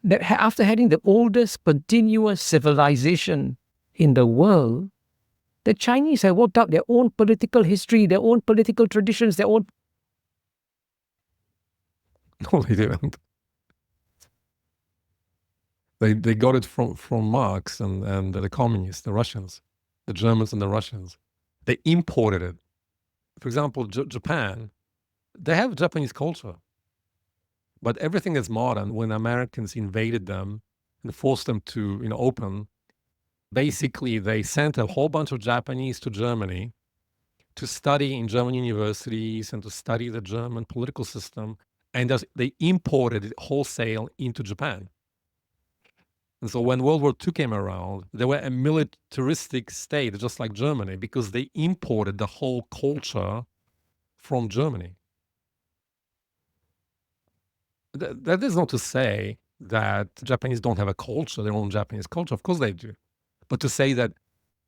that after having the oldest continuous civilization in the world, the Chinese have worked out their own political history, their own political traditions, their own... No, they didn't. They got it from Marx and the communists, the Russians, the Germans and the Russians. They imported it. For example, Japan, they have Japanese culture. But everything is modern. When Americans invaded them and forced them to open, basically they sent a whole bunch of Japanese to Germany to study in German universities and to study the German political system. And they imported it wholesale into Japan. And so when World War II came around, they were a militaristic state, just like Germany, because they imported the whole culture from Germany. That is not to say that Japanese don't have a culture, their own Japanese culture. Of course they do. But to say that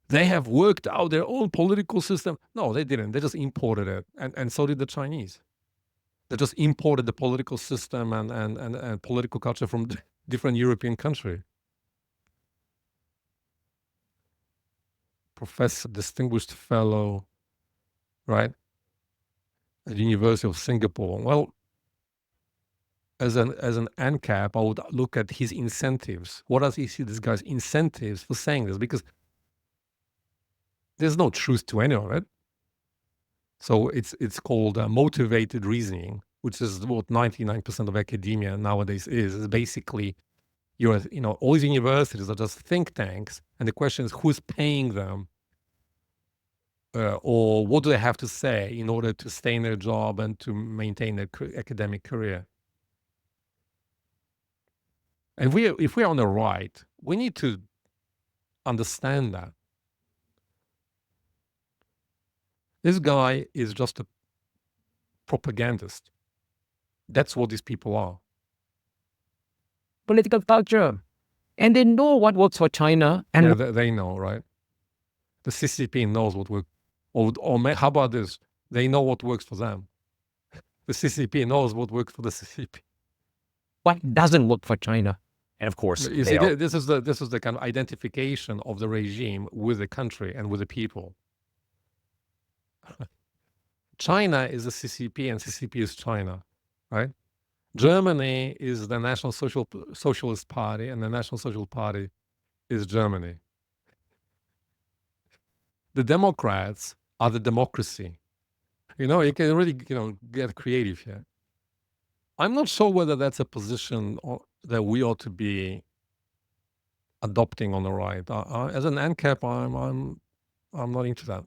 they have worked out their own political system, no, they didn't. They just imported it. And so did the Chinese. They just imported the political system and political culture from different European countries. Professor, distinguished fellow, right, at the University of Singapore. Well, as an ANCAP, I would look at his incentives. What does he see this guy's incentives for saying this? Because there's no truth to any of it. So it's called motivated reasoning, which is what 99% of academia nowadays is. It's basically all these universities are just think tanks, and the question is who's paying them, or what do they have to say in order to stay in their job and to maintain their academic career. And if we're on the right, we need to understand that this guy is just a propagandist. That's what these people are. Political culture. And they know what works for China. And yeah, they know, right? The CCP knows what works. Or how about this? They know what works for them. The CCP knows what works for the CCP. What doesn't work for China? And of course, you see, this is the kind of identification of the regime with the country and with the people. China is the CCP, and CCP is China, right? Germany is the National Socialist Party, and the National Socialist Party is Germany. The Democrats are the democracy. You can really get creative here. I'm not sure whether that's a position that we ought to be adopting on the right. As an ANCAP, I'm not into that.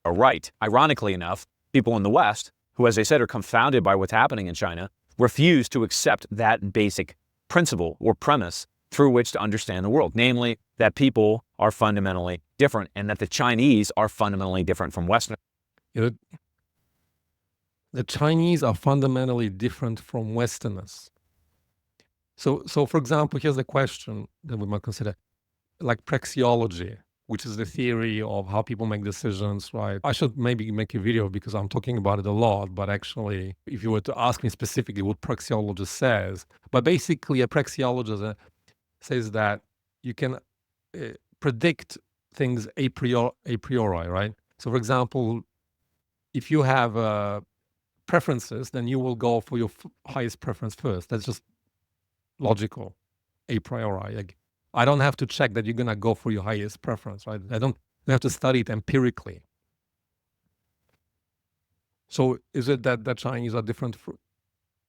Are right. Ironically enough, people in the West, who, as I said, are confounded by what's happening in China, refuse to accept that basic principle or premise through which to understand the world, namely that people are fundamentally different and that the Chinese are fundamentally different from Western. The Chinese are fundamentally different from Westerners. So for example, here's a question that we might consider, like praxeology, which is the theory of how people make decisions, right? I should maybe make a video because I'm talking about it a lot, but actually, if you were to ask me specifically what praxeology says, but basically a praxeologist says that you can predict things a priori, right? So for example, if you have preferences, then you will go for your highest preference first. That's just logical, a priori. I don't have to check that you're going to go for your highest preference, right? I don't have to study it empirically. So is it that the Chinese are different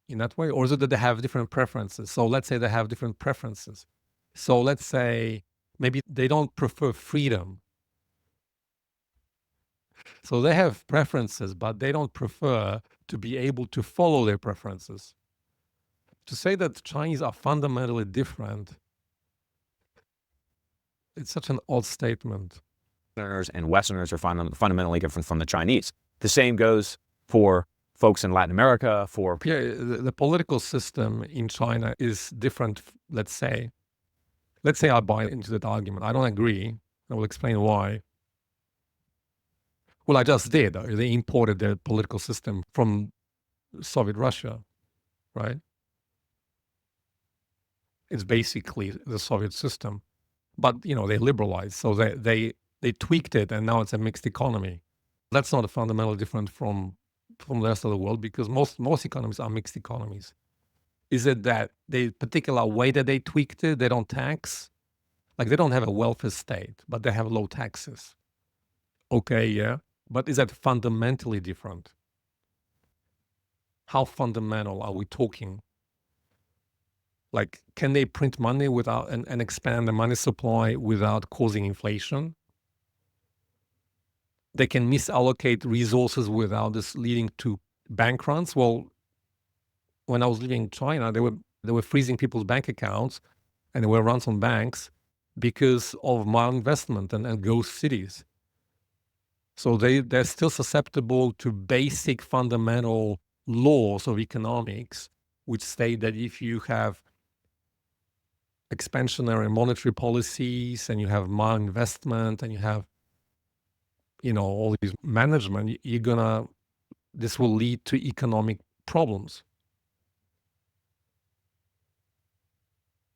in that way? Or is it that they have different preferences? So let's say they have different preferences. So let's say maybe they don't prefer freedom. So they have preferences, but they don't prefer to be able to follow their preferences. To say that the Chinese are fundamentally different, it's such an odd statement. Westerners and Westerners are fundamentally different from the Chinese. The same goes for folks in Latin America, for... Yeah, the political system in China is different, let's say. Let's say I buy into that argument. I don't agree. I will explain why. Well, I just did. They imported their political system from Soviet Russia, right? It's basically the Soviet system, but they liberalized, so they tweaked it, and now it's a mixed economy. That's not a fundamental difference from the rest of the world, because most economies are mixed economies. Is it that the particular way that they tweaked it, they don't tax? Like, they don't have a welfare state, but they have low taxes. Okay, yeah. But is that fundamentally different? How fundamental are we talking? Like, can they print money without and expand the money supply without causing inflation? They can misallocate resources without this leading to bank runs. Well, when I was living in China, they were freezing people's bank accounts, and there were runs on banks because of malinvestment and ghost cities. So they're still susceptible to basic fundamental laws of economics, which state that if you have expansionary monetary policies and you have malinvestment and you have all these management, this will lead to economic problems.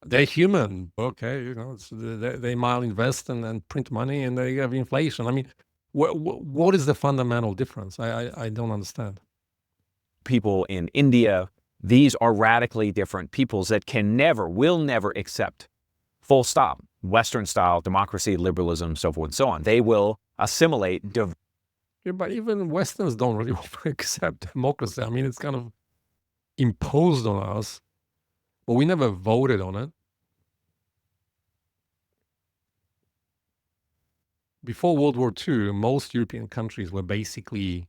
They're human, okay, they malinvest and print money, and they have inflation. I mean, what is the fundamental difference? I don't understand. People in India, these are radically different peoples that will never accept, full stop, Western style democracy, liberalism, so forth and so on. They will assimilate. Yeah, but even Westerns don't really want to accept democracy. I mean, it's kind of imposed on us, but we never voted on it. Before World War II, most European countries were basically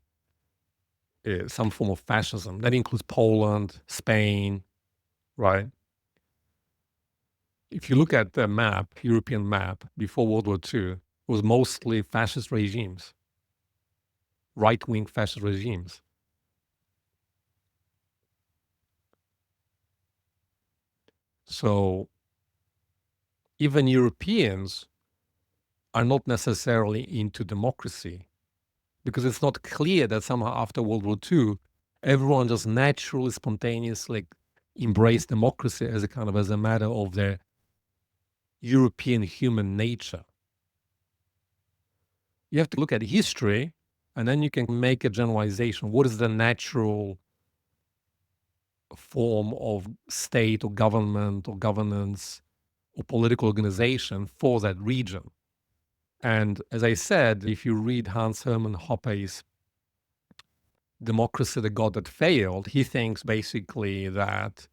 some form of fascism. That includes Poland, Spain, right? If you look at the map, European map, before World War II, it was mostly fascist regimes, right-wing fascist regimes. So even Europeans are not necessarily into democracy, because it's not clear that somehow after World War II, everyone just naturally, spontaneously embraced democracy as a matter of their European human nature. You have to look at history, and then you can make a generalization. What is the natural form of state or government or governance or political organization for that region? And as I said, if you read Hans Hermann Hoppe's Democracy, the God That Failed, he thinks basically that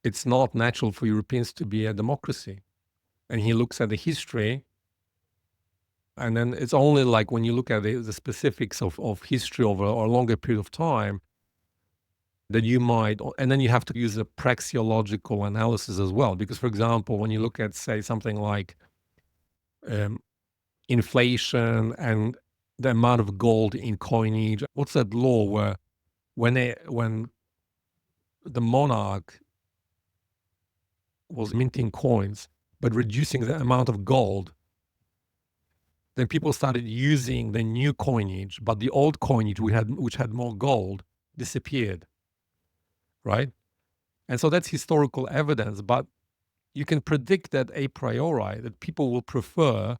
it's not natural for Europeans to be a democracy. And he looks at the history, and then it's only like when you look at the specifics of history over a longer period of time that you might, and then you have to use a praxeological analysis as well. Because, for example, when you look at, say, something like inflation and the amount of gold in coinage, what's that law where when the monarch was minting coins but reducing the amount of gold, then people started using the new coinage, but the old coinage which had more gold disappeared, right? And so that's historical evidence, but you can predict that a priori that people will prefer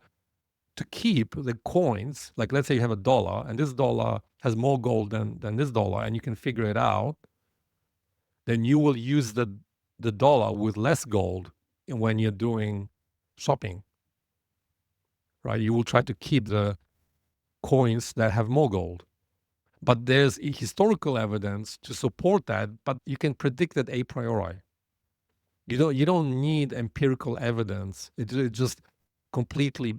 to keep the coins. Like, let's say you have a dollar, and this dollar has more gold than this dollar, and you can figure it out, then you will use the dollar with less gold when you're doing shopping, right? You will try to keep the coins that have more gold. But there's historical evidence to support that, but you can predict that a priori. You don't need empirical evidence. It just completely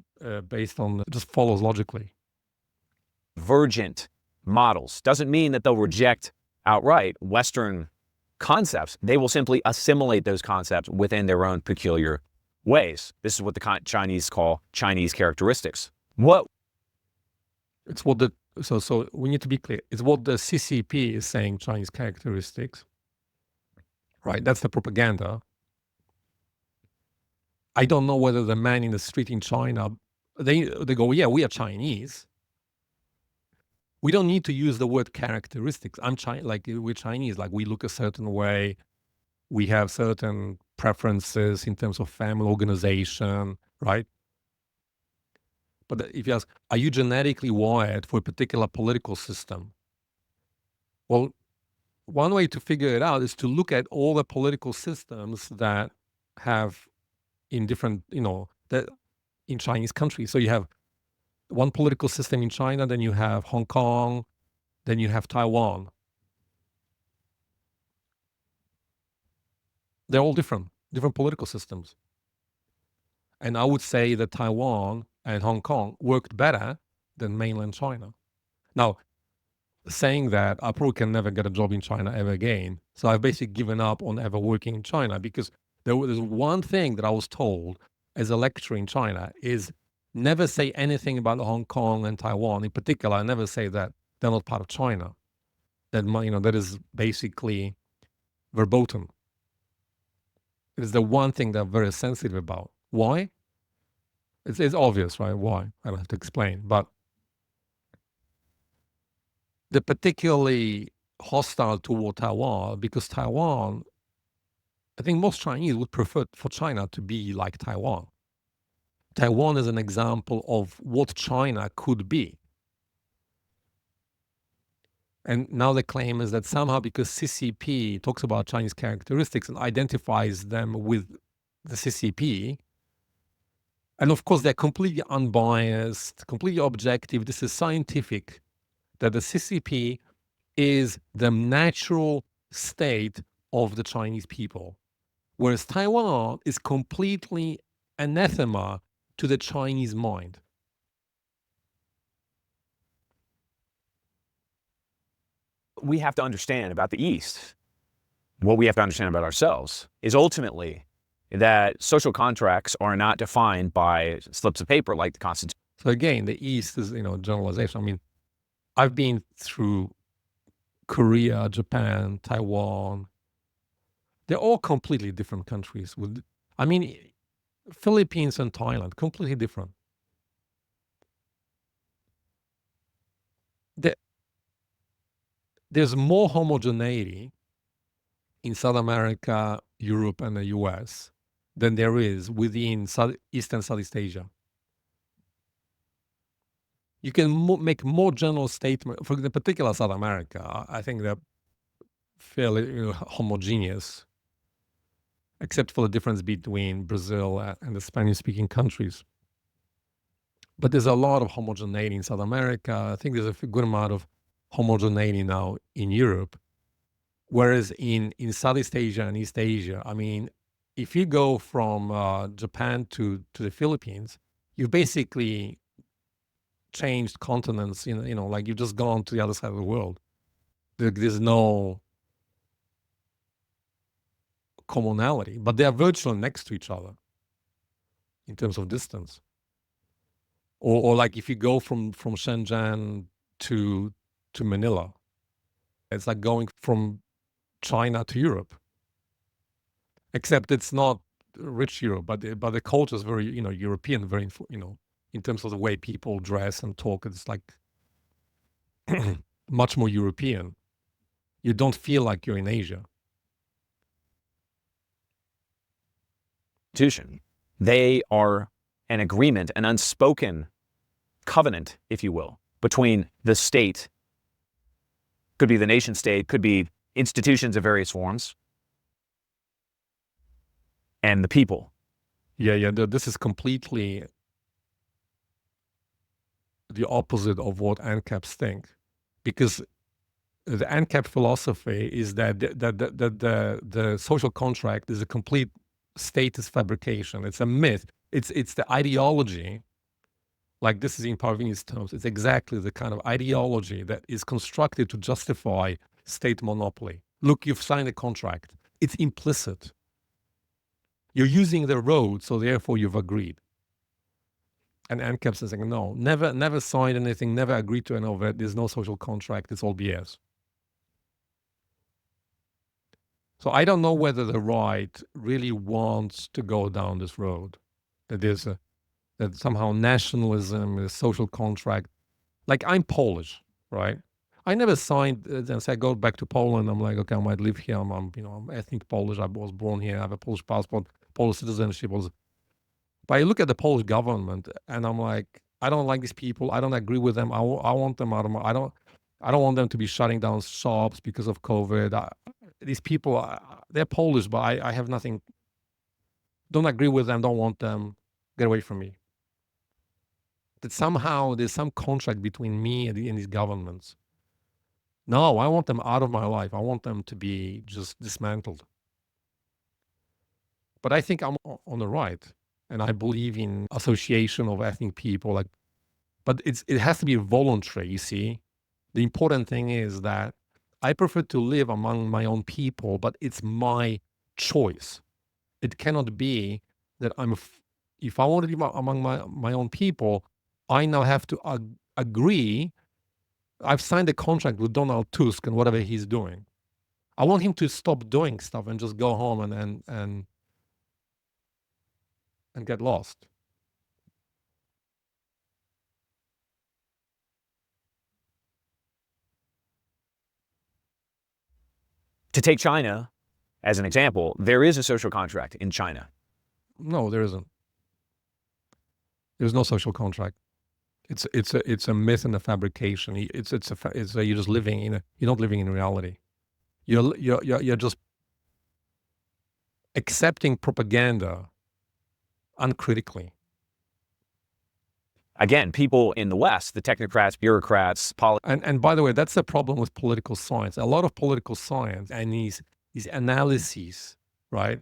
based on, just follows logically. Divergent models doesn't mean that they'll reject outright Western concepts. They will simply assimilate those concepts within their own peculiar ways. This is what the Chinese call Chinese characteristics. So we need to be clear. It's what the CCP is saying, Chinese characteristics, right? That's the propaganda. I don't know whether the man in the street in China, they go, yeah, we are Chinese. We don't need to use the word characteristics. We're Chinese, like we look a certain way, We have certain preferences in terms of family organization, right? But if you ask, are you genetically wired for a particular political system? Well, one way to figure it out is to look at all the political systems that have in different, that in Chinese countries. So you have one political system in China, then you have Hong Kong, then you have Taiwan. They're all different political systems. And I would say that Taiwan and Hong Kong worked better than mainland China. Now, saying that, I probably can never get a job in China ever again. So I've basically given up on ever working in China, because there's one thing that I was told as a lecturer in China is never say anything about Hong Kong and Taiwan in particular. I never say that they're not part of China. That is basically verboten. It is the one thing they're very sensitive about. Why? It's obvious, right? Why? I don't have to explain. But they're particularly hostile toward Taiwan because Taiwan, I think most Chinese would prefer for China to be like Taiwan. Taiwan is an example of what China could be. And now the claim is that somehow because CCP talks about Chinese characteristics and identifies them with the CCP, and of course they're completely unbiased, completely objective, this is scientific, that the CCP is the natural state of the Chinese people, whereas Taiwan is completely anathema to the Chinese mind. We have to understand about the East, what we have to understand about ourselves, is ultimately that social contracts are not defined by slips of paper like the Constitution. So again, the East is, generalization. I mean, I've been through Korea, Japan, Taiwan. They're all completely different countries. Philippines and Thailand, completely different. There's more homogeneity in South America, Europe, and the US than there is within East and Southeast Asia. You can make more general statement for the particular South America. I think they're fairly homogeneous, except for the difference between Brazil and the Spanish-speaking countries. But there's a lot of homogeneity in South America. I think there's a good amount of homogeneity now in Europe. Whereas in Southeast Asia and East Asia, if you go from Japan to the Philippines, you've basically changed continents, like you've just gone to the other side of the world. There's no commonality, but they are virtually next to each other in terms of distance. Or like if you go from Shenzhen to Manila, it's like going from China to Europe, except it's not rich Europe, but the culture is very, European, very, in terms of the way people dress and talk, it's like much more European. You don't feel like you're in Asia. They are an agreement, an unspoken covenant, if you will, between the state, could be the nation state, could be institutions of various forms, and the people. Yeah. This is completely the opposite of what ANCAPs think, because the ANCAP philosophy is that the social contract is a complete status fabrication. It's a myth. It's the ideology. Like this is in Parvini's terms. It's exactly the kind of ideology that is constructed to justify state monopoly. Look, you've signed a contract. It's implicit. You're using the road, so therefore you've agreed. And ANCAPs are saying, no, never signed anything, never agreed to any of it. There's no social contract. It's all BS. So I don't know whether the right really wants to go down this road. That somehow nationalism is social contract. Like I'm Polish, right? I never signed. Then I go back to Poland. I'm like, okay, I might live here. I'm ethnic Polish. I was born here. I have a Polish passport, Polish citizenship. But I look at the Polish government, and I'm like, I don't like these people. I don't agree with them. I want them out of my. I don't want them to be shutting down shops because of COVID. These people, they're Polish, but I have nothing. Don't agree with them. Don't want them. Get away from me. That somehow there's some contract between me and these governments. No, I want them out of my life. I want them to be just dismantled. But I think I'm on the right, and I believe in association of ethnic people. But it has to be voluntary. You see, the important thing is that I prefer to live among my own people, but it's my choice. It cannot be that if I want to live among my own people, I now have to agree. I've signed a contract with Donald Tusk and whatever he's doing. I want him to stop doing stuff and just go home and get lost. To take China as an example, there is a social contract in China. No, there isn't. There's no social contract. It's a myth and a fabrication. You're just living you're not living in reality. You're just accepting propaganda uncritically. Again, people in the West, the technocrats, bureaucrats, And by the way, that's the problem with political science. A lot of political science and these analyses, right?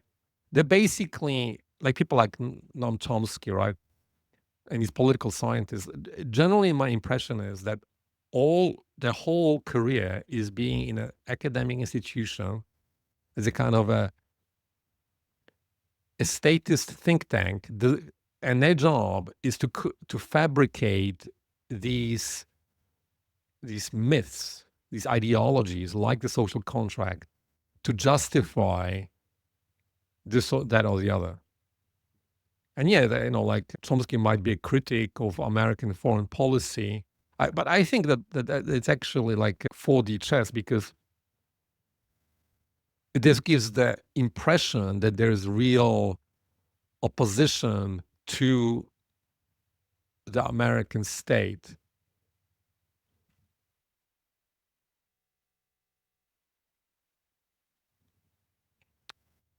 They're basically like people like Noam Chomsky, right? And these political scientists. Generally, my impression is that their whole career is being in an academic institution as a kind of a statist think tank. And their job is to fabricate these myths, these ideologies like the social contract to justify this or that or the other. And yeah, like Chomsky might be a critic of American foreign policy, but I think that it's actually like 4D chess, because this gives the impression that there is real opposition to the American state.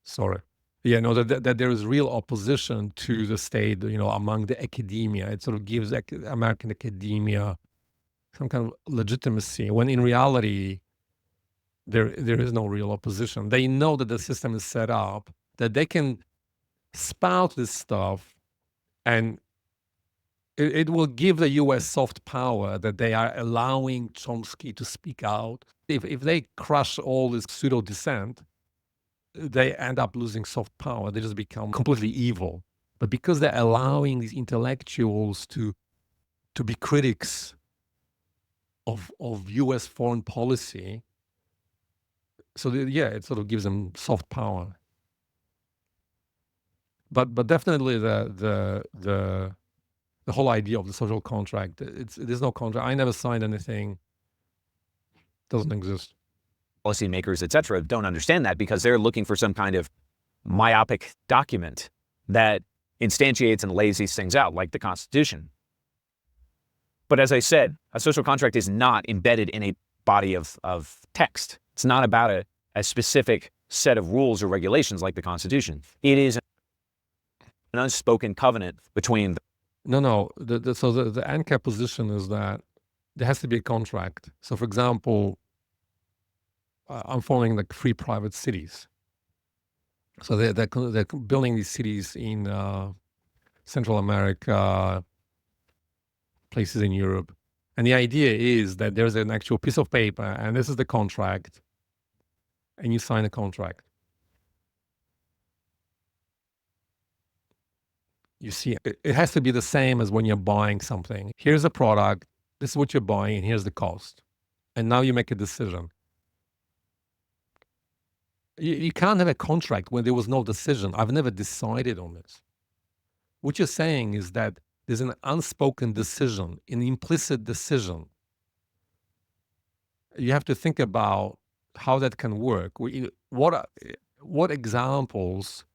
Sorry. Yeah, no, that there is real opposition to the state, among the academia. It sort of gives American academia some kind of legitimacy, when in reality, there is no real opposition. They know that the system is set up, that they can spout this stuff, and it will give the U.S. soft power that they are allowing Chomsky to speak out. If they crush all this pseudo dissent, they end up losing soft power. They just become completely evil. But because they're allowing these intellectuals to be critics of U.S. foreign policy, so it sort of gives them soft power. But definitely the whole idea of the social contract, there's no contract. I never signed anything. Doesn't exist. policymakers, et cetera, don't understand that because they're looking for some kind of myopic document that instantiates and lays these things out, like the Constitution. But as I said, a social contract is not embedded in a body of text. It's not about a specific set of rules or regulations like the Constitution. It is an unspoken covenant between. No. So the ANCAP position is that there has to be a contract. So, for example, I'm forming like free private cities. So they're building these cities in Central America, places in Europe. And the idea is that there's an actual piece of paper, and this is the contract, and you sign a contract. You see, it has to be the same as when you're buying something. Here's a product, this is what you're buying, and here's the cost. And now you make a decision. You can't have a contract when there was no decision. I've never decided on this. What you're saying is that there's an unspoken decision, an implicit decision. you have to think about how that can work. What examples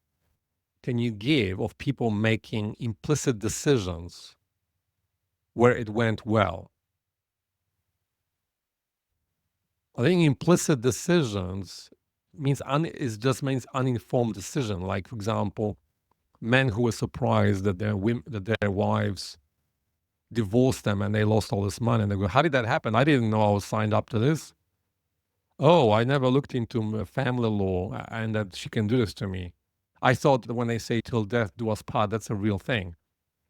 can you give of people making implicit decisions where it went well? I think implicit decisions means means uninformed decision. Like, for example, men who were surprised that their wives divorced them and they lost all this money, and they go, "How did that happen? I didn't know I was signed up to this. Oh, I never looked into family law and that she can do this to me. I thought that when they say till death do us part, that's a real thing."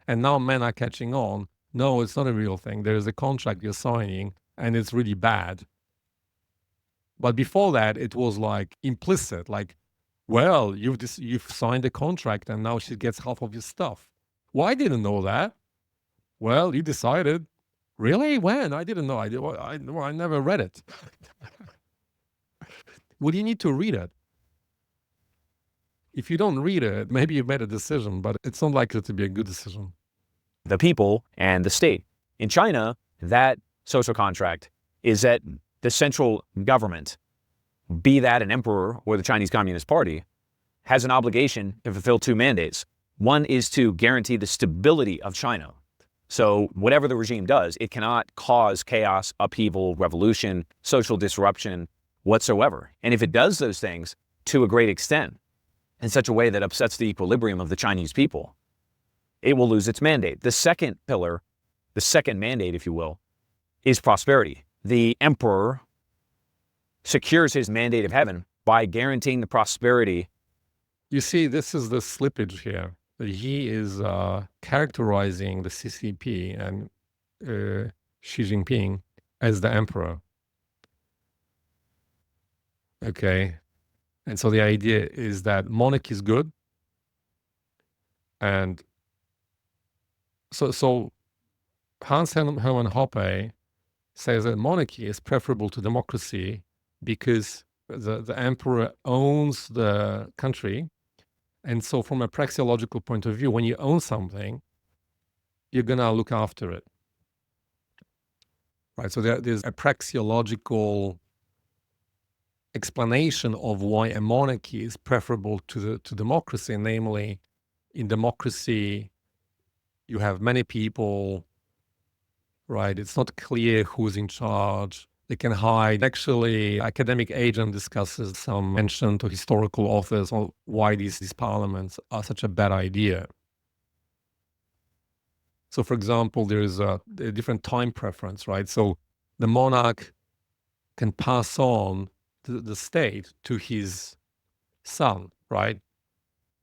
And now men are catching on. No, it's not a real thing. There is a contract you're signing, and it's really bad. But before that, it was like implicit, like, well, you've signed a contract, and now she gets half of your stuff. Well, I didn't know that. Well, you decided. Really? When? I didn't know. I never read it. Well, you need to read it. If you don't read it, maybe you've made a decision, but it's not likely to be a good decision. The people and the state. In China, that social contract is that the central government, be that an emperor or the Chinese Communist Party, has an obligation to fulfill two mandates. One is to guarantee the stability of China. So whatever the regime does, it cannot cause chaos, upheaval, revolution, social disruption whatsoever. And if it does those things to a great extent, in such a way that upsets the equilibrium of the Chinese people, it will lose its mandate. The second pillar, the second mandate, if you will, is prosperity. The emperor secures his mandate of heaven by guaranteeing the prosperity. You see, this is the slippage here. He is characterizing the CCP and Xi Jinping as the emperor. Okay. And so the idea is that monarchy is good. And so Hans Hermann Hoppe says that monarchy is preferable to democracy because the emperor owns the country. And so from a praxeological point of view, when you own something, you're going to look after it. Right? So there's a praxeological explanation of why a monarchy is preferable to democracy. Namely, in democracy, you have many people, right? It's not clear who's in charge. They can hide. Actually, academic agent discusses some ancient or historical authors on why these parliaments are such a bad idea. So, for example, there is a different time preference, right? So the monarch can pass on the state to his son, right?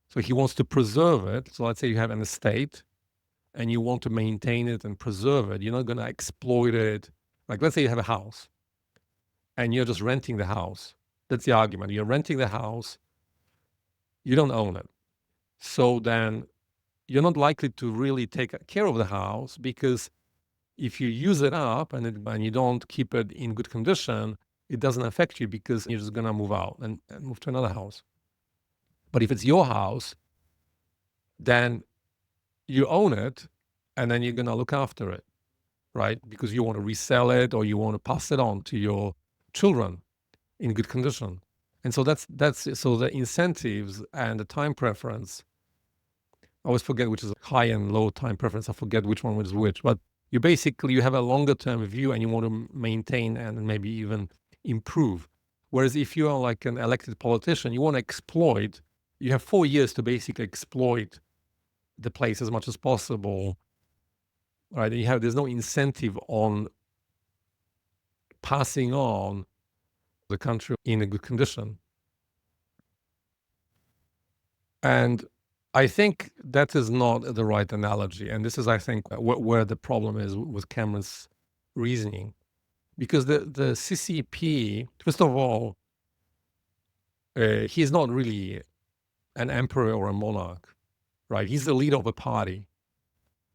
So he wants to preserve it. So let's say you have an estate and you want to maintain it and preserve it. You're not going to exploit it. Like, let's say you have a house and you're just renting the house. That's the argument. You're renting the house. You don't own it. So then you're not likely to really take care of the house, because if you use it up and you don't keep it in good condition, it doesn't affect you because you're just going to move out and move to another house. But if it's your house, then you own it and then you're going to look after it, right? Because you want to resell it or you want to pass it on to your children in good condition. And so that's so the incentives and the time preference, I always forget which is high and low time preference. I forget which one was which, but you have a longer term view and you want to maintain and maybe even improve. Whereas if you are like an elected politician, you want to exploit, you have 4 years to basically exploit the place as much as possible, right? There's no incentive on passing on the country in a good condition. And I think that is not the right analogy. And this is, I think, where the problem is with Cameron's reasoning. Because the CCP, first of all, he's not really an emperor or a monarch, right? He's the leader of a party.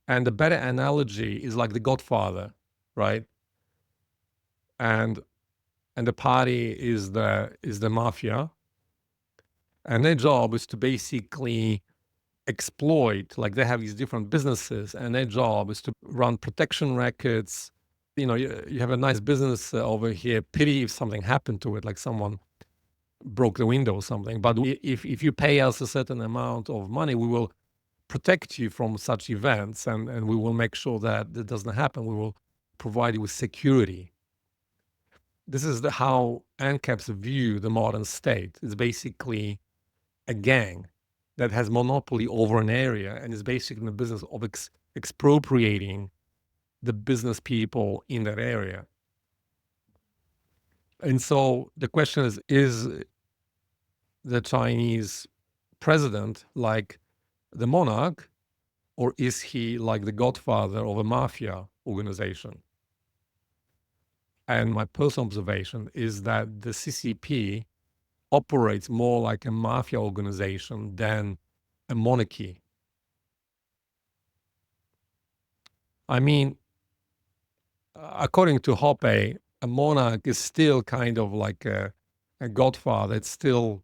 And the better analogy is like the Godfather, right? And the party is the Mafia. And their job is to basically exploit, like they have these different businesses, and their job is to run protection rackets, you have a nice business over here. Pity if something happened to it, like someone broke the window or something. But if you pay us a certain amount of money, we will protect you from such events, and we will make sure that it doesn't happen. We will provide you with security. This is how ANCAPs view the modern state. It's basically a gang that has monopoly over an area and is basically in the business of expropriating the business people in that area. And so the question is the Chinese president like the monarch, or is he like the godfather of a mafia organization? And my personal observation is that the CCP operates more like a mafia organization than a monarchy. I mean, according to Hoppe, a monarch is still kind of like a godfather. It's still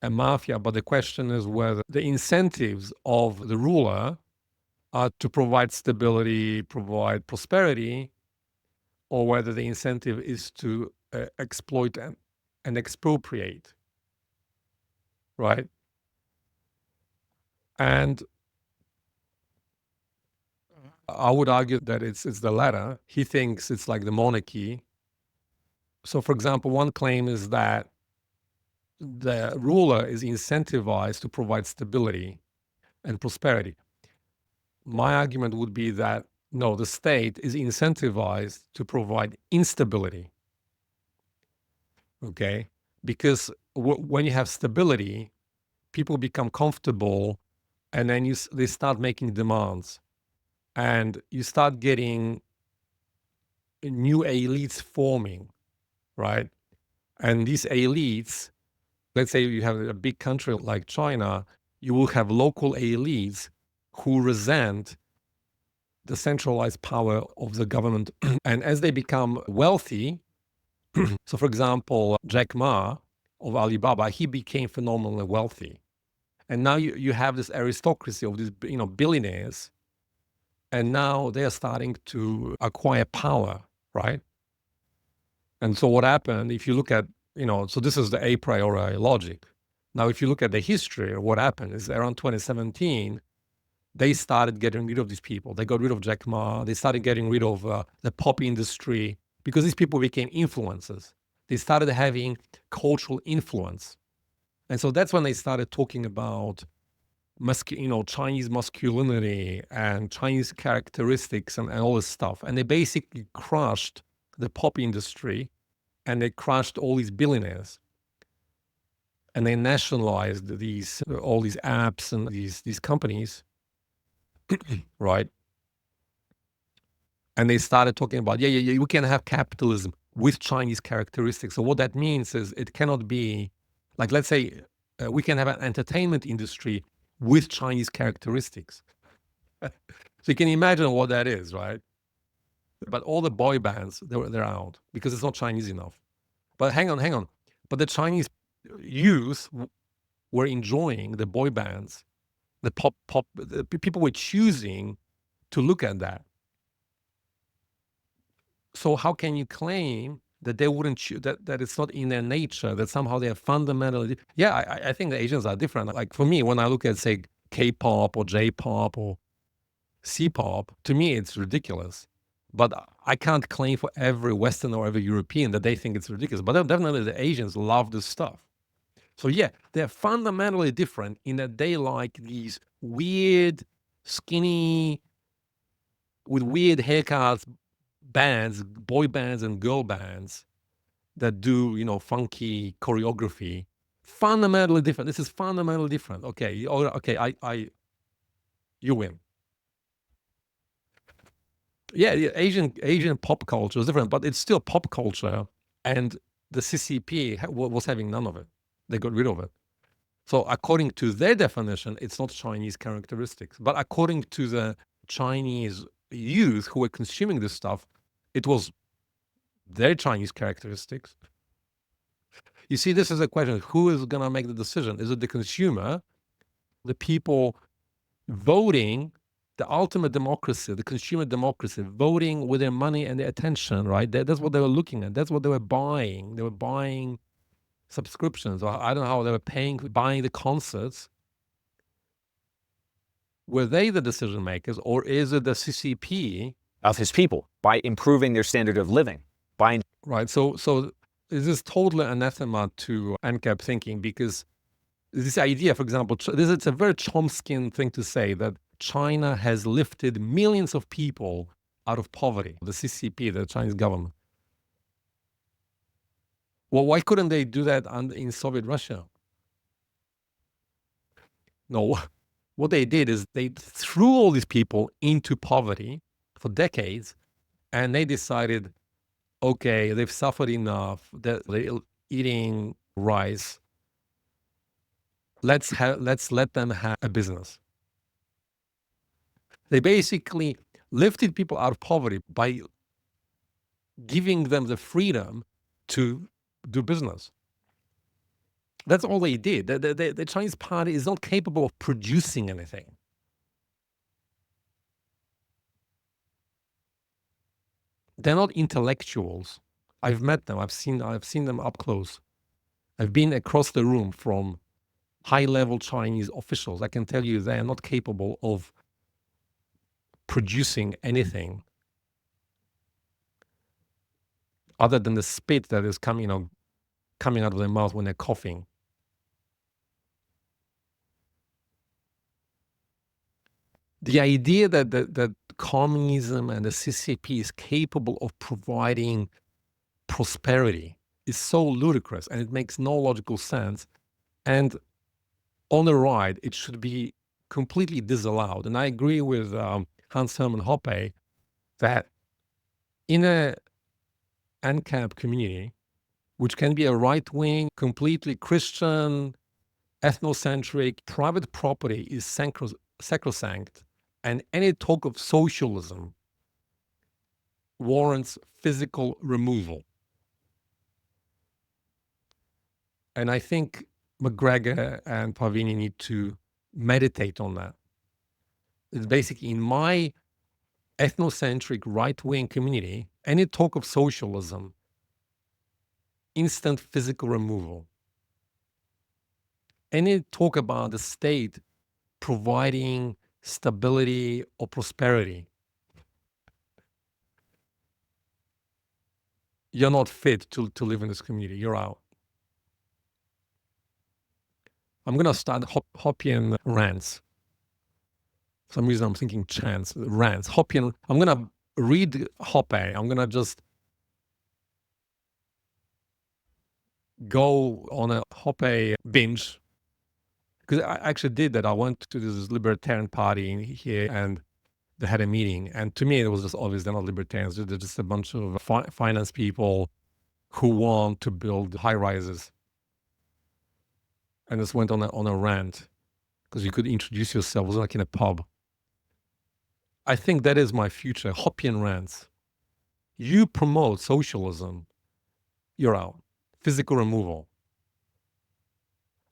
a mafia, but the question is whether the incentives of the ruler are to provide stability, provide prosperity, or whether the incentive is to exploit and expropriate, right? And I would argue that it's the latter. He thinks it's like the monarchy. So, for example, one claim is that the ruler is incentivized to provide stability and prosperity. My argument would be that no, the state is incentivized to provide instability. Okay, because when you have stability, people become comfortable, and then they start making demands, and you start getting new elites forming, right? And these elites, let's say you have a big country like China, you will have local elites who resent the centralized power of the government. And as they become wealthy, so for example, Jack Ma of Alibaba, he became phenomenally wealthy. And now you have this aristocracy of these billionaires, and now they are starting to acquire power, right? And so what happened, if you look at, so this is the a priori logic. Now, if you look at the history of what happened is around 2017, they started getting rid of these people. They got rid of Jack Ma. They started getting rid of the pop industry because these people became influencers. They started having cultural influence. And so that's when they started talking about Chinese masculinity and Chinese characteristics and all this stuff. And they basically crushed the pop industry, and they crushed all these billionaires. And they nationalized all these apps and these companies, right? And they started talking about, we can have capitalism with Chinese characteristics. So what that means is it cannot be, like, let's say we can have an entertainment industry with Chinese characteristics. So you can imagine what that is, right? But all the boy bands, they're out because it's not Chinese enough. But hang on. But the Chinese youth were enjoying the boy bands, the pop. The people were choosing to look at that. So how can you claim that they wouldn't that it's not in their nature, that somehow they are fundamentally? Yeah, I think the Asians are different. Like for me, when I look at, say, K-pop or J-pop or C-pop, to me it's ridiculous. But I can't claim for every Western or every European that they think it's ridiculous. But definitely the Asians love this stuff. So yeah, they're fundamentally different in that they like these weird, skinny, with weird haircuts, bands, boy bands and girl bands that do, funky choreography. Fundamentally different. This is fundamentally different. Okay, you win. Yeah, Asian pop culture is different, but it's still pop culture, and the CCP was having none of it. They got rid of it. So according to their definition, it's not Chinese characteristics. But according to the Chinese youth who were consuming this stuff, it was their Chinese characteristics. You see, this is a question. Who is going to make the decision? Is it the consumer, the people voting the ultimate democracy, the consumer democracy, voting with their money and their attention, right? That's what they were looking at. That's what they were buying. They were buying subscriptions, or I don't know how they were buying the concerts. Were they the decision makers, or is it the CCP of his people by improving their standard of living? Right. So this is totally anathema to ANCAP thinking, because this idea, for example, it's a very Chomskyan thing to say that China has lifted millions of people out of poverty, the CCP, the Chinese government. Well, why couldn't they do that in Soviet Russia? No, what they did is they threw all these people into poverty for decades, and they decided, okay, they've suffered enough, they're eating rice. Let's let them have a business. They basically lifted people out of poverty by giving them the freedom to do business. That's all they did. The Chinese party is not capable of producing anything. They're not intellectuals. I've met them. I've seen them up close. I've been across the room from high-level Chinese officials. I can tell you they are not capable of producing anything other than the spit that is coming out of their mouth when they're coughing. The idea that communism and the CCP is capable of providing prosperity is so ludicrous, and it makes no logical sense. And on the right, it should be completely disallowed. And I agree with Hans Hermann Hoppe that in a ANCAP community, which can be a right-wing, completely Christian, ethnocentric, private property is sacrosanct, and any talk of socialism warrants physical removal. And I think MacGregor and Parvini need to meditate on that. It's basically, in my ethnocentric right-wing community, any talk of socialism, instant physical removal. Any talk about the state providing stability or prosperity, you're not fit to live in this community. You're out. I'm going to start Hoppian rants. For some reason I'm thinking chants, rants. Hoppian. I'm going to read Hoppe. I'm going to just go on a Hoppe binge. Because I actually did that. I went to this libertarian party in here, and they had a meeting. And to me, it was just obvious they're not libertarians. They're just a bunch of finance people who want to build high rises. And just went on a rant, because you could introduce yourself. It was like in a pub. I think that is my future, Hoppian rants. You promote socialism, you're out. Physical removal.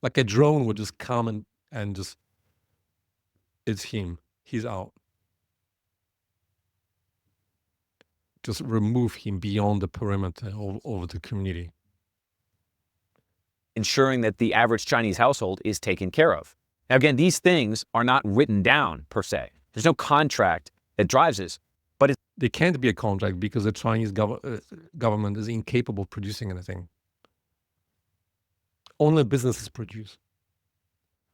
Like a drone would just come and just, it's him. He's out. Just remove him beyond the perimeter of the community. Ensuring that the average Chinese household is taken care of. Now, again, these things are not written down per se. There's no contract that drives this, but there can't be a contract because the Chinese government is incapable of producing anything. Only businesses produce.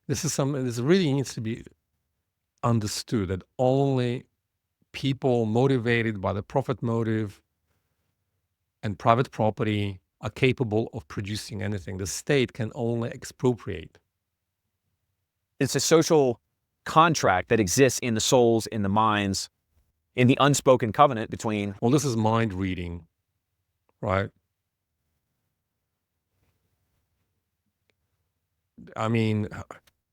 This is something this really needs to be understood, that only people motivated by the profit motive and private property are capable of producing anything. The state can only expropriate. It's a social contract that exists in the souls, in the minds, in the unspoken covenant between... Well, this is mind reading, right? I mean,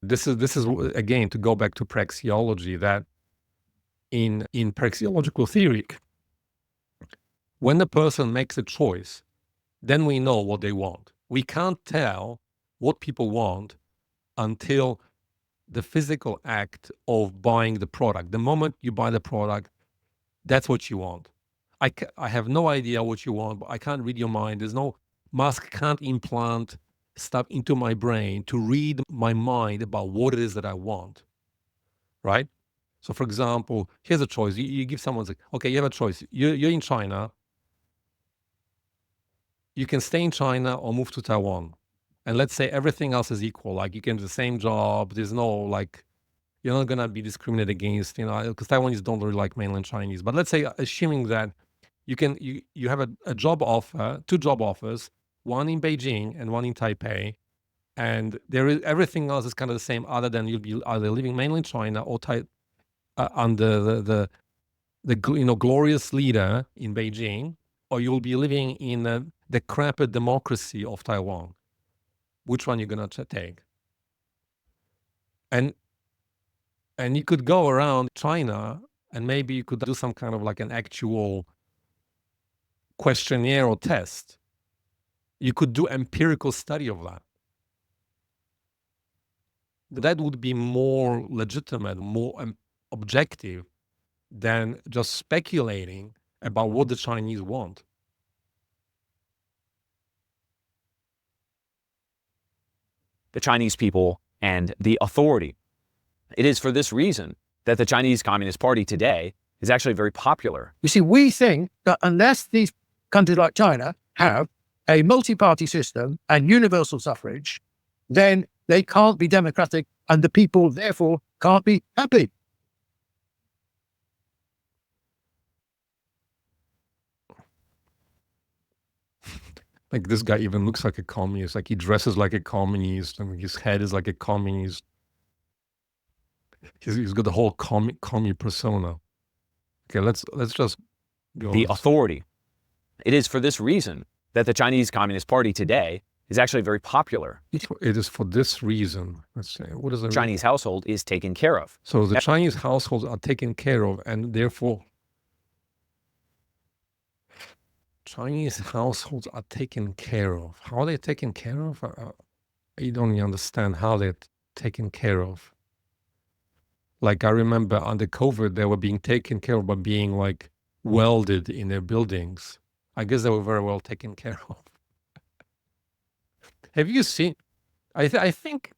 this is again, to go back to praxeology, that in praxeological theory, when the person makes a choice, then we know what they want. We can't tell what people want until the physical act of buying the product. The moment you buy the product, that's what you want. I have no idea what you want, but I can't read your mind. There's no mask can't implant stuff into my brain to read my mind about what it is that I want, right? So, for example, here's a choice. You give someone, like, okay, you have a choice. You're in China. You can stay in China or move to Taiwan. And let's say everything else is equal. Like you can do the same job. There's no like, you're not gonna be discriminated against, because Taiwanese don't really like mainland Chinese. But let's say, assuming that you have a job offer, two job offers, one in Beijing and one in Taipei, and there is everything else is kind of the same, other than you'll be either living mainland China or under the glorious leader in Beijing, or you'll be living in the crappy democracy of Taiwan. Which one you're gonna take? And you could go around China, and maybe you could do some kind of like an actual questionnaire or test. You could do empirical study of that. That would be more legitimate, more objective than just speculating about what the Chinese want. The Chinese people and the authority. It is for this reason that the Chinese Communist Party today is actually very popular. You see, we think that unless these countries like China have a multi-party system and universal suffrage, then they can't be democratic and the people therefore can't be happy. Like this guy even looks like a communist. Like he dresses like a communist, and his head is like a communist. He's got the whole commie persona. Okay, let's just go. The authority. It is for this reason that the Chinese Communist Party today is actually very popular. It is for this reason. Let's say, what is the Chinese household is taken care of. So the Chinese households are taken care of, and therefore Chinese households are taken care of. How are they taken care of? I don't even understand how they're taken care of. Like I remember under COVID, they were being taken care of by being like welded in their buildings. I guess they were very well taken care of. Have you seen? I think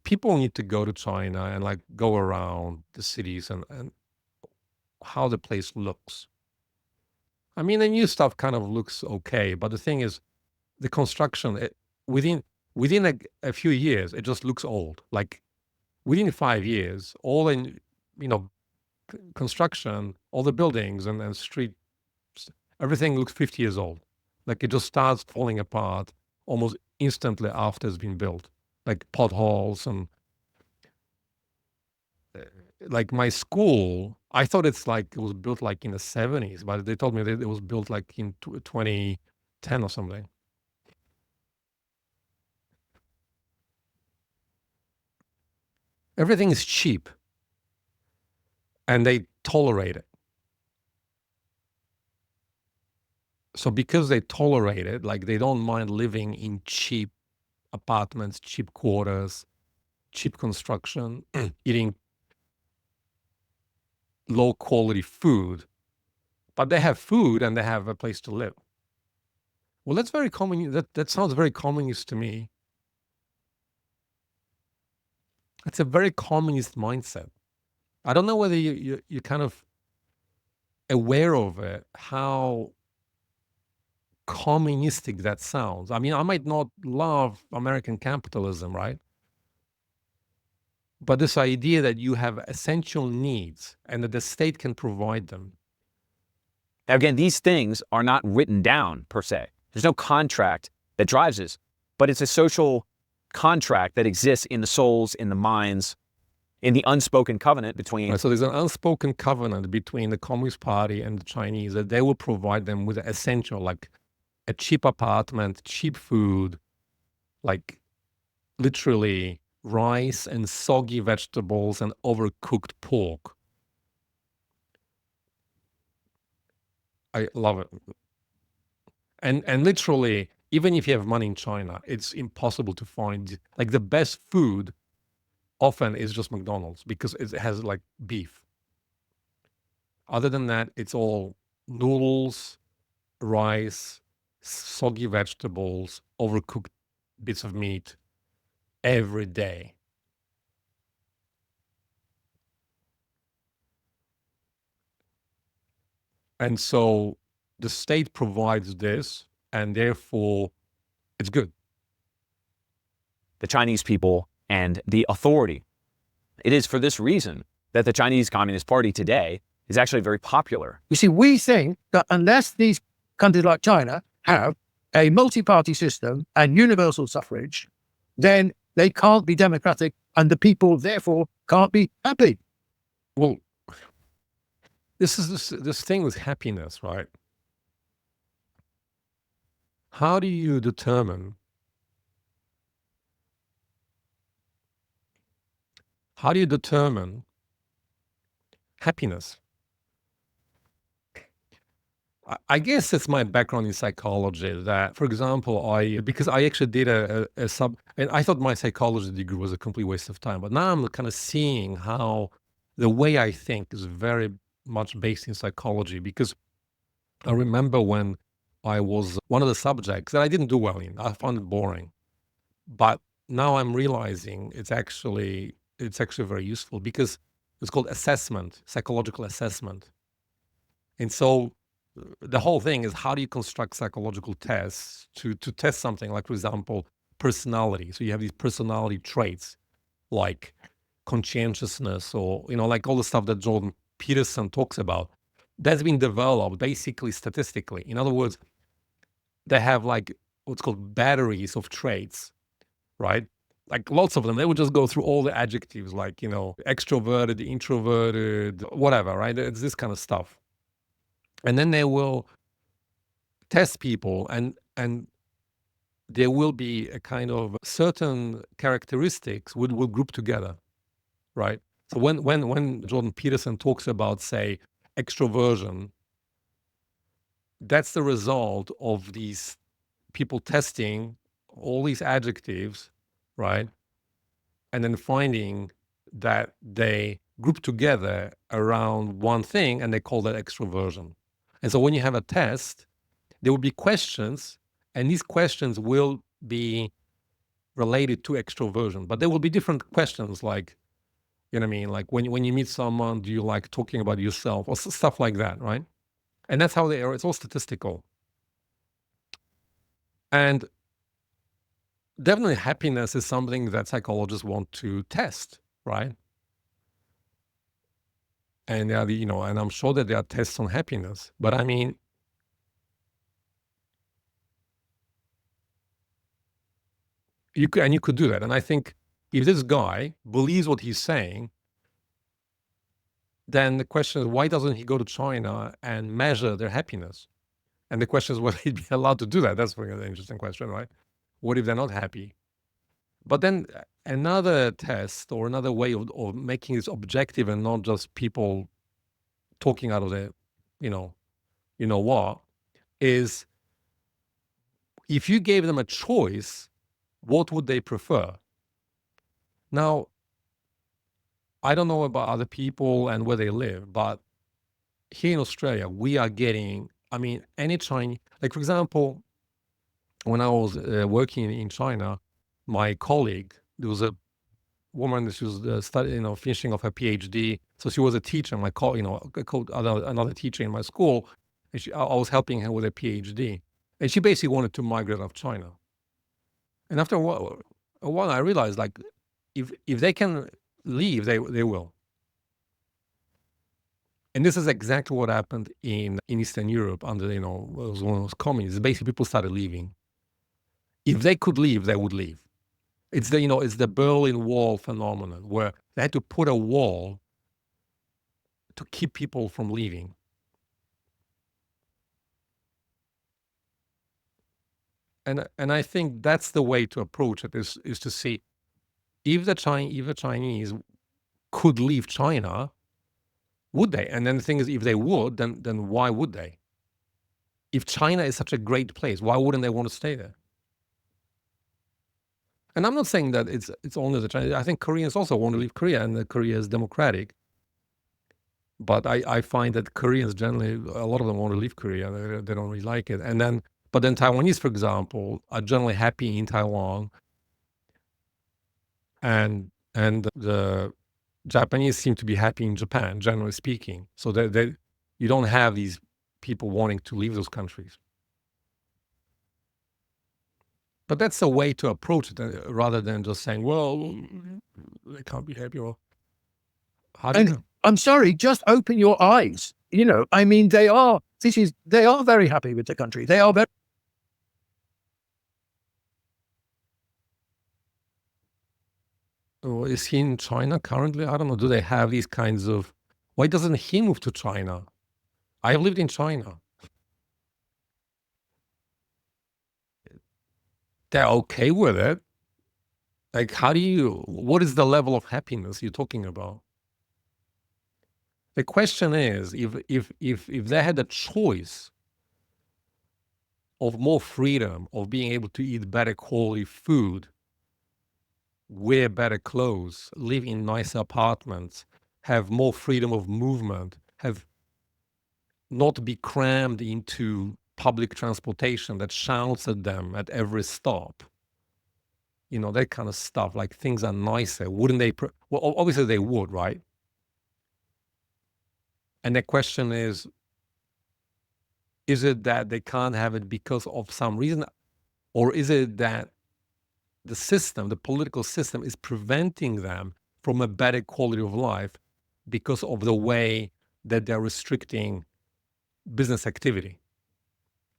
people need to go to China and like go around the cities and how the place looks. I mean, the new stuff kind of looks okay, but the thing is, the construction within a few years, it just looks old. Like within 5 years, all in construction, all the buildings and street, everything looks 50 years old. Like it just starts falling apart almost instantly after it's been built. Like potholes and like my school, I thought it was built like in the 70s, but they told me that it was built like in 2010 or something. Everything is cheap, and they tolerate it. So because they tolerate it, like they don't mind living in cheap apartments, cheap quarters, cheap construction, eating low quality food, but they have food and they have a place to live. Well, that's very common. That sounds very communist to me. It's a very communist mindset. I don't know whether you're kind of aware of it, how communistic that sounds. I mean, I might not love American capitalism, right? But this idea that you have essential needs and that the state can provide them. Now, again, these things are not written down per se. There's no contract that drives this, but it's a social contract that exists in the souls, in the minds, in the unspoken covenant between. Right, so there's an unspoken covenant between the Communist Party and the Chinese that they will provide them with essential, like a cheap apartment, cheap food, like literally rice and soggy vegetables and overcooked pork. I love it. And literally, even if you have money in China, it's impossible to find like the best food often is just McDonald's because it has like beef. Other than that, it's all noodles, rice, soggy vegetables, overcooked bits of meat every day. And so the state provides this, and therefore it's good. The Chinese people and the authority. It is for this reason that the Chinese Communist Party today is actually very popular. You see, we think that unless these countries like China have a multi-party system and universal suffrage, then they can't be democratic and the people therefore can't be happy. Well, this is this thing with happiness, right? How do you determine happiness? I guess it's my background in psychology that, for example, because I actually did a and I thought my psychology degree was a complete waste of time, but now I'm kind of seeing how the way I think is very much based in psychology, because I remember when I was one of the subjects that I didn't do well in, I found it boring, but now I'm realizing it's actually very useful because it's called assessment, psychological assessment. And so the whole thing is, how do you construct psychological tests to test something like, for example, personality? So you have these personality traits like conscientiousness, or, like all the stuff that Jordan Peterson talks about. That's been developed basically statistically. In other words, they have like what's called batteries of traits, right? Like lots of them. They would just go through all the adjectives like, extroverted, introverted, whatever, right? It's this kind of stuff. And then they will test people, and there will be a kind of certain characteristics will group together, right? So when Jordan Peterson talks about, say, extroversion, that's the result of these people testing all these adjectives, right? And then finding that they group together around one thing, and they call that extroversion. And so when you have a test, there will be questions, and these questions will be related to extroversion, but there will be different questions, like, you know what I mean? Like when you meet someone, do you like talking about yourself, or stuff like that, right? And that's how they are. It's all statistical. And definitely happiness is something that psychologists want to test, right? And and I'm sure that there are tests on happiness, but I mean, you could do that. And I think if this guy believes what he's saying, then the question is, why doesn't he go to China and measure their happiness? And the question is, whether he'd be allowed to do that. That's an interesting question, right? What if they're not happy? But then another test, or another way of making this objective and not just people talking out of their, what, is if you gave them a choice, what would they prefer? Now, I don't know about other people and where they live, but here in Australia, we are getting, any Chinese, like, for example, when I was working in China, my colleague, there was a woman that she was studying, finishing off her PhD. So she was a teacher. I called another teacher in my school, and I was helping her with a PhD. And she basically wanted to migrate out of China. And after a while, I realized, like, if they can leave, they will. And this is exactly what happened in Eastern Europe under, when it was communists. Basically, people started leaving. If they could leave, they would leave. It's the Berlin Wall phenomenon, where they had to put a wall to keep people from leaving. And I think that's the way to approach it, is to see if the Chinese could leave China, would they? And then the thing is, if they would, then why would they? If China is such a great place, why wouldn't they want to stay there? And I'm not saying that it's only the Chinese. I think Koreans also want to leave Korea, and that Korea is democratic. But I find that Koreans generally, a lot of them want to leave Korea. They don't really like it. But then Taiwanese, for example, are generally happy in Taiwan, and the Japanese seem to be happy in Japan, generally speaking. So you don't have these people wanting to leave those countries. But that's a way to approach it, rather than just saying, well, they can't be happy. Well, how do you know? I'm sorry, just open your eyes. I mean, they are very happy with the country. They are very. Oh, is he in China currently? I don't know. Do they have these kinds of... Why doesn't he move to China? I have lived in China. They're okay with it. Like, what is the level of happiness you're talking about? The question is, if they had a choice of more freedom, of being able to eat better quality food, wear better clothes, live in nicer apartments, have more freedom of movement, have not be crammed into public transportation that shouts at them at every stop, that kind of stuff, like things are nicer, wouldn't they? Well, obviously they would, right? And the question is it that they can't have it because of some reason? Or is it that the political system is preventing them from a better quality of life because of the way that they're restricting business activity?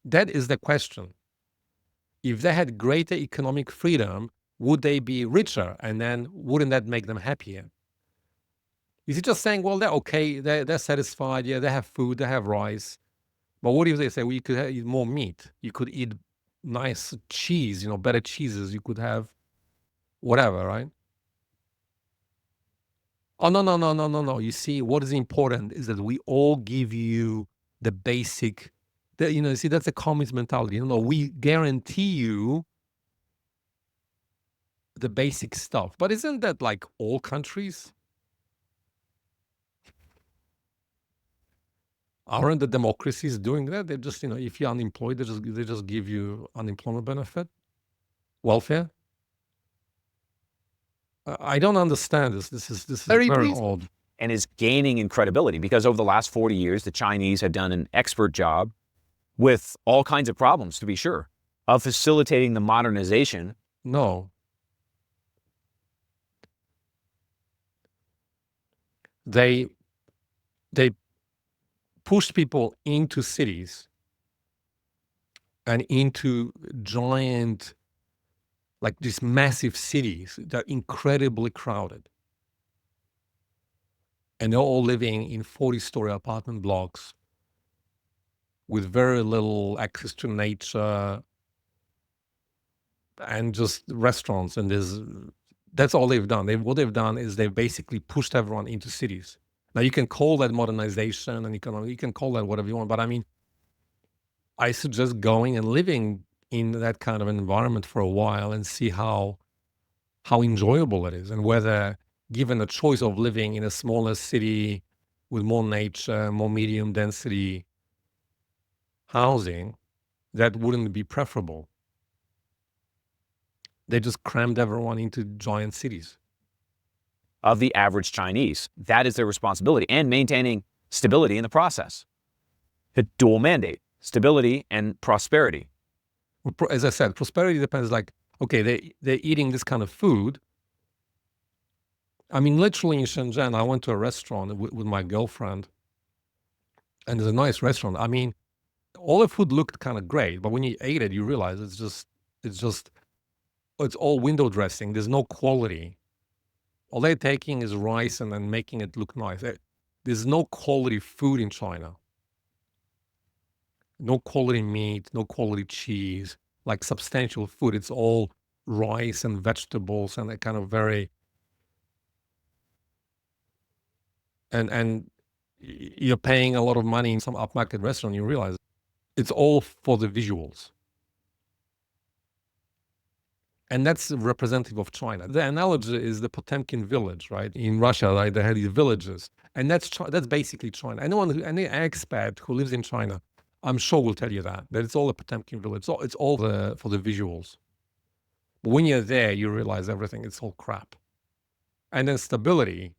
That is the question. If they had greater economic freedom, would they be richer? And then wouldn't that make them happier? Is he just saying, well, they're okay, they're satisfied, yeah, they have food, they have rice. But what if they say, well, you could eat more meat, you could eat nice cheese, better cheeses, you could have whatever, right? Oh, no. You see, what is important is that we all give you the basic, you see, that's a communist mentality. We guarantee you the basic stuff. But isn't that like all countries? Aren't the democracies doing that? They just, if you're unemployed, they just give you unemployment benefit, welfare. I don't understand this. This is very odd. And is gaining in credibility because over the last 40 years, the Chinese have done an expert job with all kinds of problems, to be sure, of facilitating the modernization. No. They pushed people into cities and into giant, like these massive cities that are incredibly crowded. And they're all living in 40-story apartment blocks with very little access to nature and just restaurants. And that's all they've done. What they've done is they've basically pushed everyone into cities. Now, you can call that modernization, and you can call that whatever you want. But I mean, I suggest going and living in that kind of environment for a while and see how enjoyable it is, and whether, given the choice of living in a smaller city with more nature, more medium density housing, that wouldn't be preferable. They just crammed everyone into giant cities. Of the average Chinese. That is their responsibility, and maintaining stability in the process. A dual mandate, stability and prosperity. As I said, prosperity depends, like, okay, they're eating this kind of food. I mean, literally in Shenzhen, I went to a restaurant with my girlfriend, and it's a nice restaurant. I mean, all the food looked kind of great, but when you ate it, you realize it's all window dressing. There's no quality. All they're taking is rice and then making it look nice. There's no quality food in China. No quality meat, no quality cheese, like substantial food. It's all rice and vegetables and a kind of very... And you're paying a lot of money in some upmarket restaurant, you realize it's all for the visuals. And that's representative of China. The analogy is the Potemkin village, right? In Russia, right, they had these villages. And that's basically China. Any expat who lives in China, I'm sure will tell you that it's all a Potemkin village. So it's all for the visuals. But when you're there, you realize everything, it's all crap. And then stability.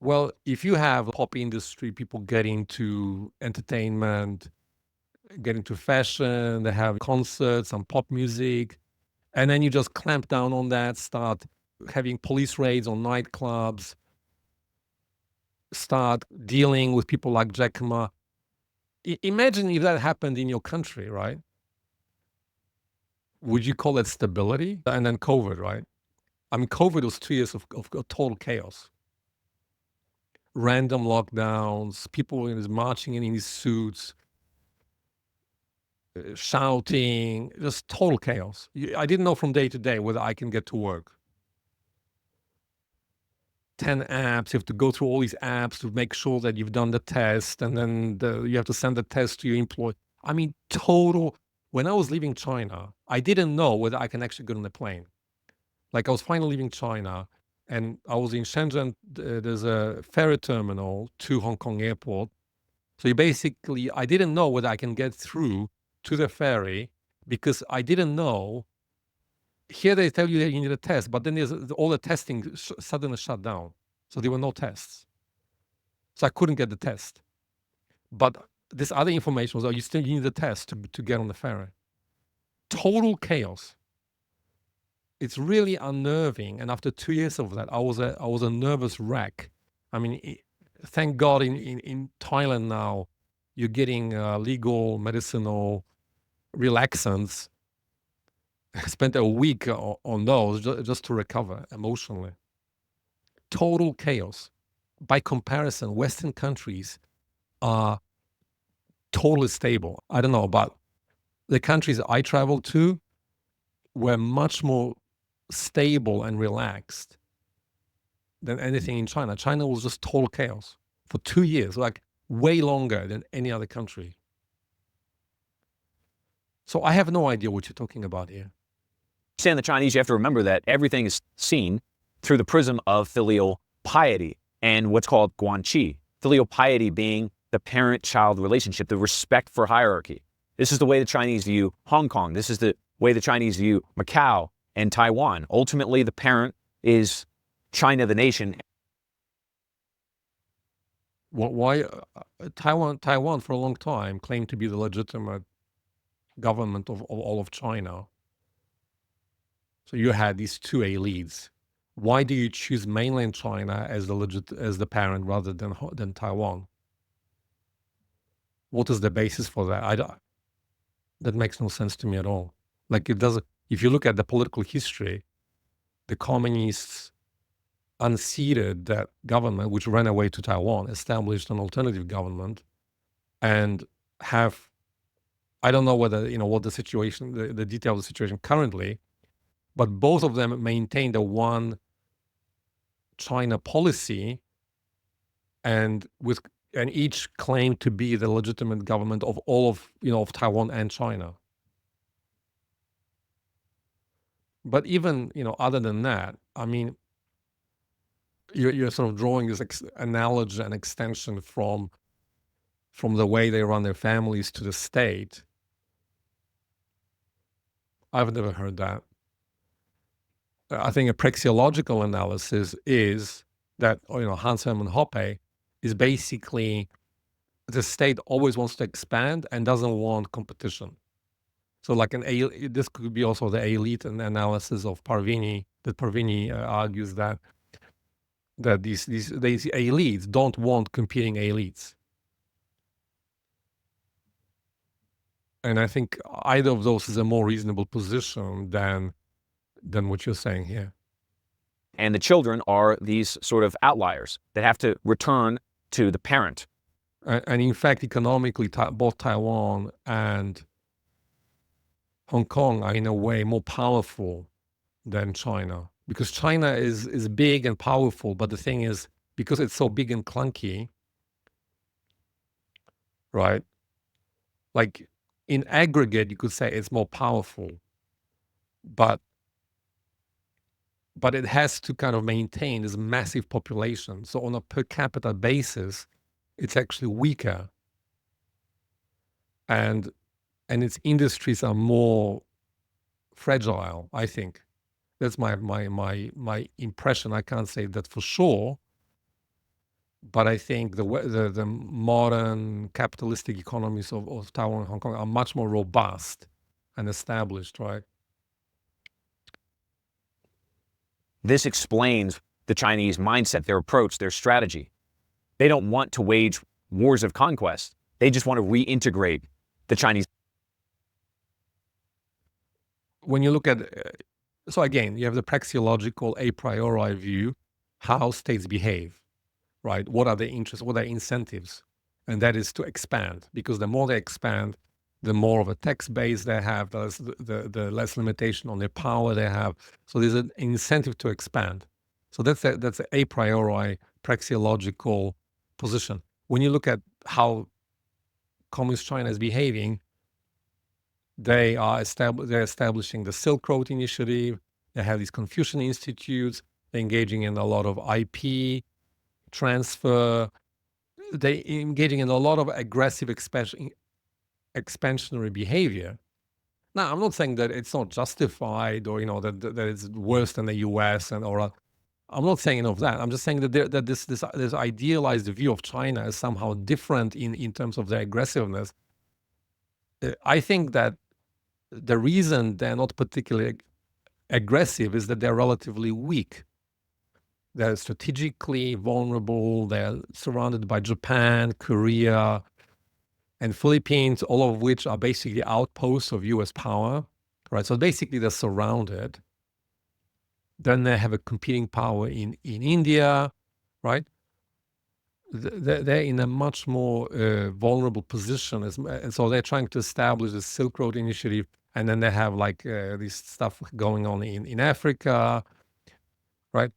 Well, if you have a pop industry, people get into entertainment, get into fashion, they have concerts and pop music, and then you just clamp down on that, start having police raids on nightclubs, start dealing with people like Jack Ma. Imagine if that happened in your country, right? Would you call it stability? And then COVID, right? I mean, COVID was 2 years of total chaos. Random lockdowns, people marching in these suits, shouting, just total chaos. I didn't know from day to day whether I can get to work. 10 apps, you have to go through all these apps to make sure that you've done the test, and then you have to send the test to your employee. I mean, total. When I was leaving China, I didn't know whether I can actually get on the plane. Like I was finally leaving China, and I was in Shenzhen. There's a ferry terminal to Hong Kong airport. So I didn't know whether I can get through to the ferry because I didn't know. Here they tell you that you need a test, but then all the testing suddenly shut down. So there were no tests. So I couldn't get the test. But this other information was, you need the test to get on the ferry. Total chaos. It's really unnerving. And after 2 years of that, I was a nervous wreck. I mean, thank God in Thailand now, you're getting legal medicinal relaxants. I spent a week on those just to recover emotionally. Total chaos. By comparison, Western countries are totally stable. I don't know, but the countries I traveled to were much more stable and relaxed than anything in China. China was just total chaos for 2 years, like way longer than any other country. So I have no idea what you're talking about here. Understand the Chinese, you have to remember that everything is seen through the prism of filial piety and what's called Guanxi. Filial piety being the parent-child relationship, the respect for hierarchy. This is the way the Chinese view Hong Kong. This is the way the Chinese view Macau and Taiwan. Ultimately, the parent is China, the nation. Why Taiwan for a long time claimed to be the legitimate government of all of China. So you had these two elites. Why do you choose mainland China as the parent rather than Taiwan? What is the basis for that? That makes no sense to me at all. Like it doesn't. If you look at the political history, the communists unseated that government, which ran away to Taiwan, established an alternative government, and have. I don't know whether what the situation, the detail of the situation currently, but both of them maintained a one China policy, and each claimed to be the legitimate government of all of Taiwan and China. But even other than that, I mean, you're sort of drawing this analogy and extension from the way they run their families to the state. I've never heard that. I think a praxeological analysis is that Hans Hermann Hoppe is basically the state always wants to expand and doesn't want competition. So like this could be also the elite analysis of Parvini, that Parvini argues that these elites don't want competing elites. And I think either of those is a more reasonable position than what you're saying here. And the children are these sort of outliers that have to return to the parent. And in fact, economically, both Taiwan and Hong Kong are in a way more powerful than China, because China is big and powerful. But the thing is, because it's so big and clunky, right? Like in aggregate, you could say it's more powerful. but it has to kind of maintain this massive population. So on a per capita basis, it's actually weaker, and its industries are more fragile, I think. That's my impression. I can't say that for sure, but I think the modern capitalistic economies of Taiwan and Hong Kong are much more robust and established, right? This explains the Chinese mindset, their approach, their strategy. They don't want to wage wars of conquest. They just want to reintegrate the Chinese. When you look at, so again, you have the praxeological a priori view, how states behave, right? What are their interests? What are their incentives? And that is to expand, because the more they expand, the more of a tax base they have, the less limitation on their power they have. So there's an incentive to expand. So that's a a priori praxeological position. When you look at how Communist China is behaving, they're establishing the Silk Road Initiative. They have these Confucian institutes. They're engaging in a lot of IP transfer. They're engaging in a lot of aggressive expansionary behavior. Now, I'm not saying that it's not justified, or that it's worse than the U.S. I'm not saying of that. I'm just saying that this idealized view of China is somehow different in terms of their aggressiveness. I think that the reason they're not particularly aggressive is that they're relatively weak. They're strategically vulnerable. They're surrounded by Japan, Korea, and Philippines, all of which are basically outposts of U.S. power, right? So basically they're surrounded. Then they have a competing power in India, right? They're in a much more vulnerable position, and so they're trying to establish the Silk Road Initiative, and then they have like this stuff going on in Africa, right?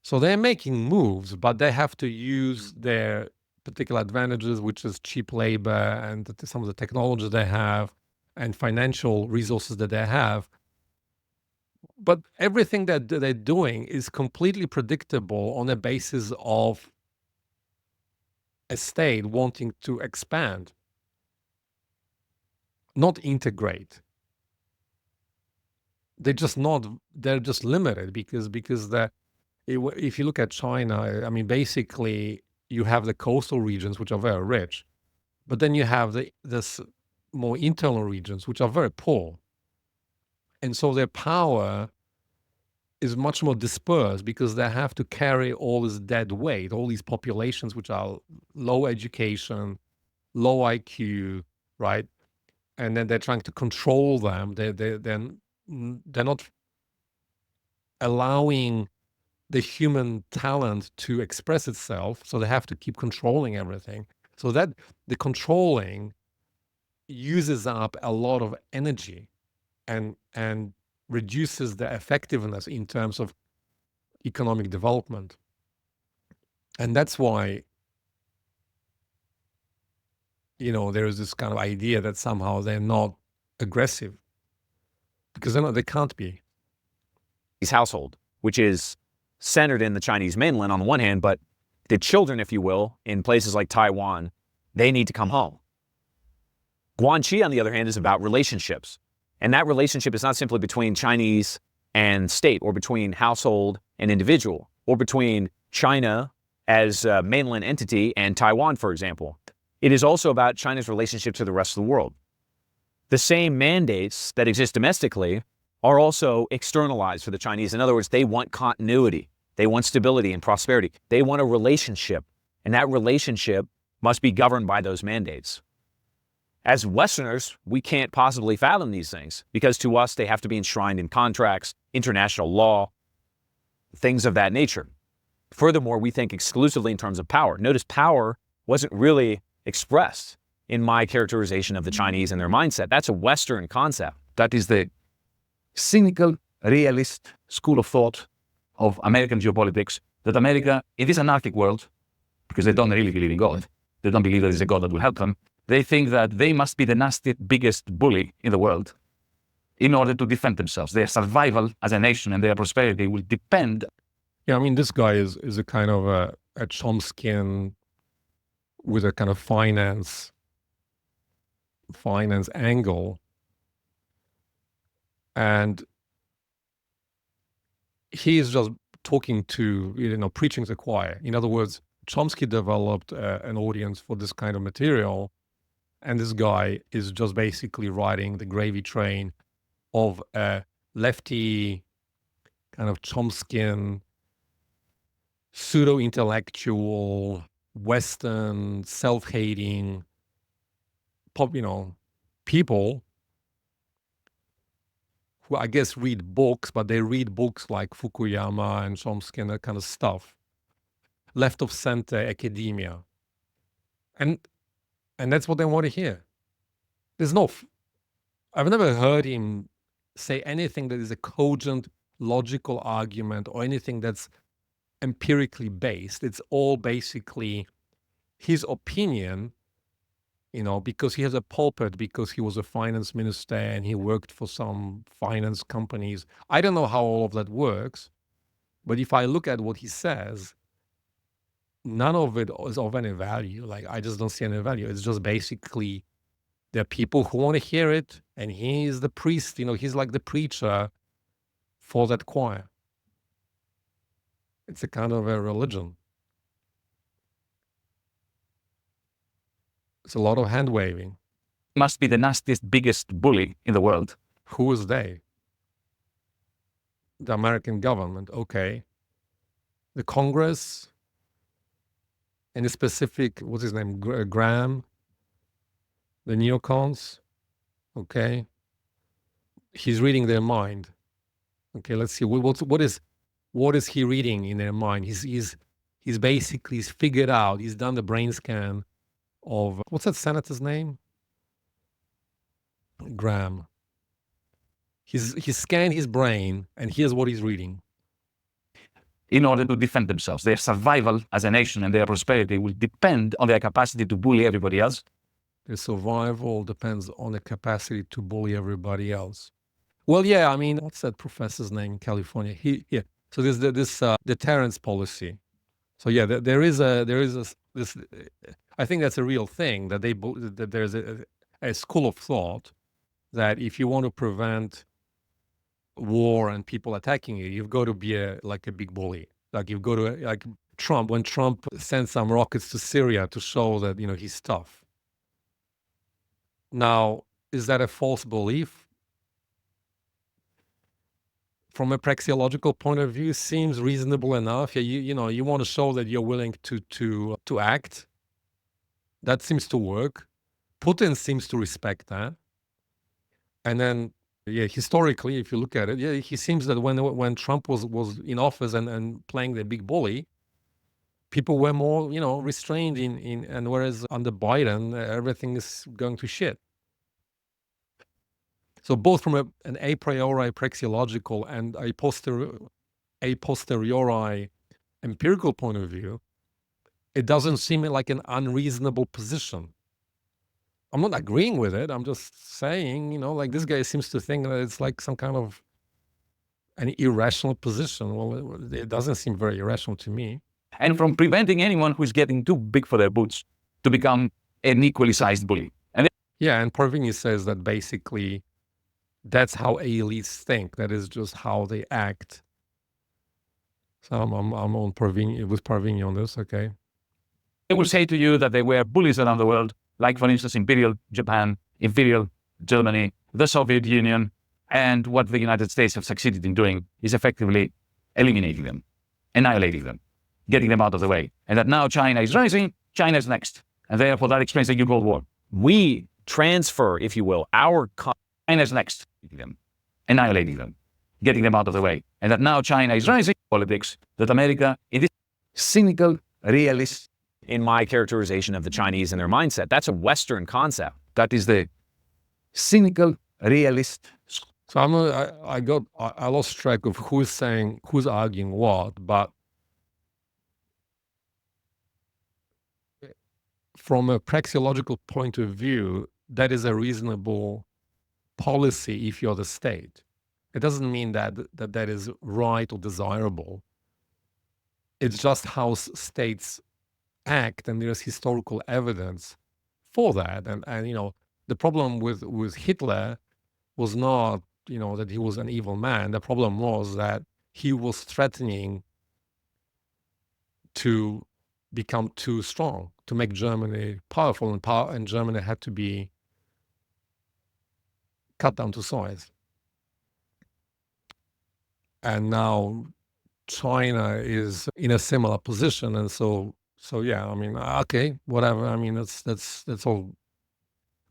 So they're making moves, but they have to use their particular advantages, which is cheap labor and some of the technology they have and financial resources that they have. But everything that they're doing is completely predictable on the basis of a state wanting to expand, not integrate. They're just limited because if you look at China, I mean, basically you have the coastal regions, which are very rich, but then you have this more internal regions, which are very poor. And so their power is much more dispersed because they have to carry all this dead weight, all these populations which are low education, low IQ, right? And then they're trying to control them. They're not allowing the human talent to express itself, so they have to keep controlling everything. So that the controlling uses up a lot of energy and reduces the effectiveness in terms of economic development. And that's why, there is this kind of idea that somehow they're not aggressive, because they can't be. Household, which is centered in the Chinese mainland on the one hand, but the children, if you will, in places like Taiwan, they need to come home. Guanxi, on the other hand, is about relationships. And that relationship is not simply between Chinese and state, or between household and individual, or between China as a mainland entity and Taiwan, for example. It is also about China's relationship to the rest of the world. The same mandates that exist domestically are also externalized for the Chinese. In other words, they want continuity. They want stability and prosperity. They want a relationship, and that relationship must be governed by those mandates. As Westerners, we can't possibly fathom these things, because to us, they have to be enshrined in contracts, international law, things of that nature. Furthermore, we think exclusively in terms of power. Notice power wasn't really expressed in my characterization of the Chinese and their mindset. That's a Western concept. That is the cynical, realist school of thought of American geopolitics, that America, in this anarchic world, because they don't really believe in God, they don't believe there is a God that will help them, they think that they must be the nastiest, biggest bully in the world. in order to defend themselves. Their survival as a nation and their prosperity will depend. Yeah, I mean, this guy is a kind of a Chomskyan with a kind of finance angle, and he is just talking to, preaching to the choir. In other words, Chomsky developed an audience for this kind of material, and this guy is just basically riding the gravy train of a lefty kind of Chomskyan pseudo-intellectual, Western, self-hating people who I guess read books, but they read books like Fukuyama and Chomsky and that kind of stuff. Left of center academia. And that's what they want to hear. I've never heard him say anything that is a cogent, logical argument or anything that's empirically based. It's all basically his opinion, because he has a pulpit, because he was a finance minister and he worked for some finance companies. I don't know how all of that works, but if I look at what he says, none of it is of any value. Like, I just don't see any value. It's just basically there are people who want to hear it, and he is the priest, he's like the preacher for that choir. It's a kind of a religion. It's a lot of hand waving. Must be the nastiest, biggest bully in the world. Who is they? The American government, okay. The Congress, any specific, what's his name, Graham? The neocons, okay. He's reading their mind. Okay, let's see, what is he reading in their mind? He's basically figured out, he's done the brain scan of, what's that senator's name? Graham. He scanned his brain, and here's what he's reading. In order to defend themselves. Their survival as a nation and their prosperity will depend on their capacity to bully everybody else. Their survival depends on the capacity to bully everybody else. Well, yeah, I mean, what's that professor's name in California? So there's this deterrence policy. So yeah, there is this. I think that's a real thing, that that there's a school of thought that if you want to prevent war and people attacking you, you've got to be like a big bully. Like, you've got to, like Trump, when Trump sent some rockets to Syria to show that he's tough. Now, is that a false belief? From a praxeological point of view, seems reasonable enough. Yeah, you want to show that you're willing to act. That seems to work. Putin seems to respect that. And then, yeah, historically, if you look at it, yeah, he seems that when Trump was in office and playing the big bully, people were more, restrained and whereas under Biden, everything is going to shit. So both from an a priori praxeological and a posteriori empirical point of view, it doesn't seem like an unreasonable position. I'm not agreeing with it. I'm just saying, like, this guy seems to think that it's like some kind of an irrational position. Well, it doesn't seem very irrational to me. And from preventing anyone who's getting too big for their boots to become an equally sized bully. Yeah, and Parvini says that basically that's how elites think. That is just how they act. So I'm on Parvini, with Parvini on this, okay? They will say to you that they were bullies around the world, like, for instance, Imperial Japan, Imperial Germany, the Soviet Union, and what the United States have succeeded in doing is effectively eliminating them, annihilating them, getting them out of the way. And that now China is rising, China is next. And therefore that explains the New Cold War. We transfer, if you will, our China is next, them, annihilating them, getting them out of the way. And that now China is rising politics, that America, in this cynical, realist. In my characterization of the Chinese and their mindset, that's a Western concept. That is the cynical, realist. So I lost track of who's arguing what, but from a praxeological point of view, that is a reasonable policy if you're the state. It doesn't mean that that is right or desirable. It's just how states act, and there's historical evidence for that. And you know, the problem with Hitler was not, you know, that he was an evil man. The problem was that he was threatening to become too strong, to make Germany powerful, and Germany had to be cut down to size. And now China is in a similar position, and so yeah, I mean, okay, whatever. I mean, that's all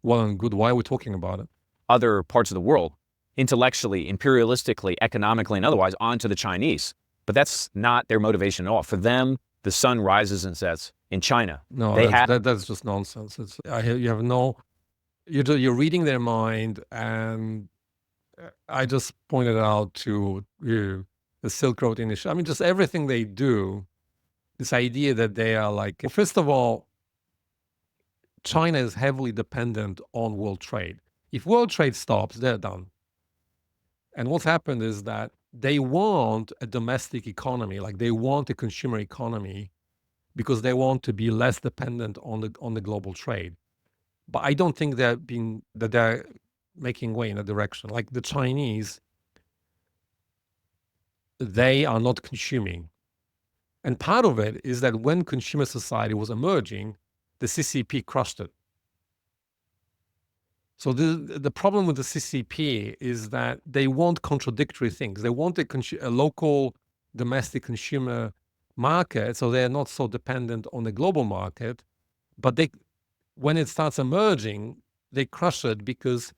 well and good. Why are we talking about it? Other parts of the world, intellectually, imperialistically, economically, and otherwise, onto the Chinese. But that's not their motivation at all. For them, the sun rises and sets in China. No, They that's just nonsense. You have no, you're reading their mind, and I just pointed out to you the Silk Road Initiative. I mean, just everything they do, this idea that they are like, first of all, China is heavily dependent on world trade. If world trade stops, they're done. And what's happened is that they want a domestic economy, like they want a consumer economy, because they want to be less dependent on the global trade. But I don't think they're making way in a direction. Like the Chinese, they are not consuming. And part of it is that when consumer society was emerging, the CCP crushed it. So the problem with the CCP is that they want contradictory things. They want a local domestic consumer market, so they're not so dependent on the global market. But when it starts emerging, they crush it because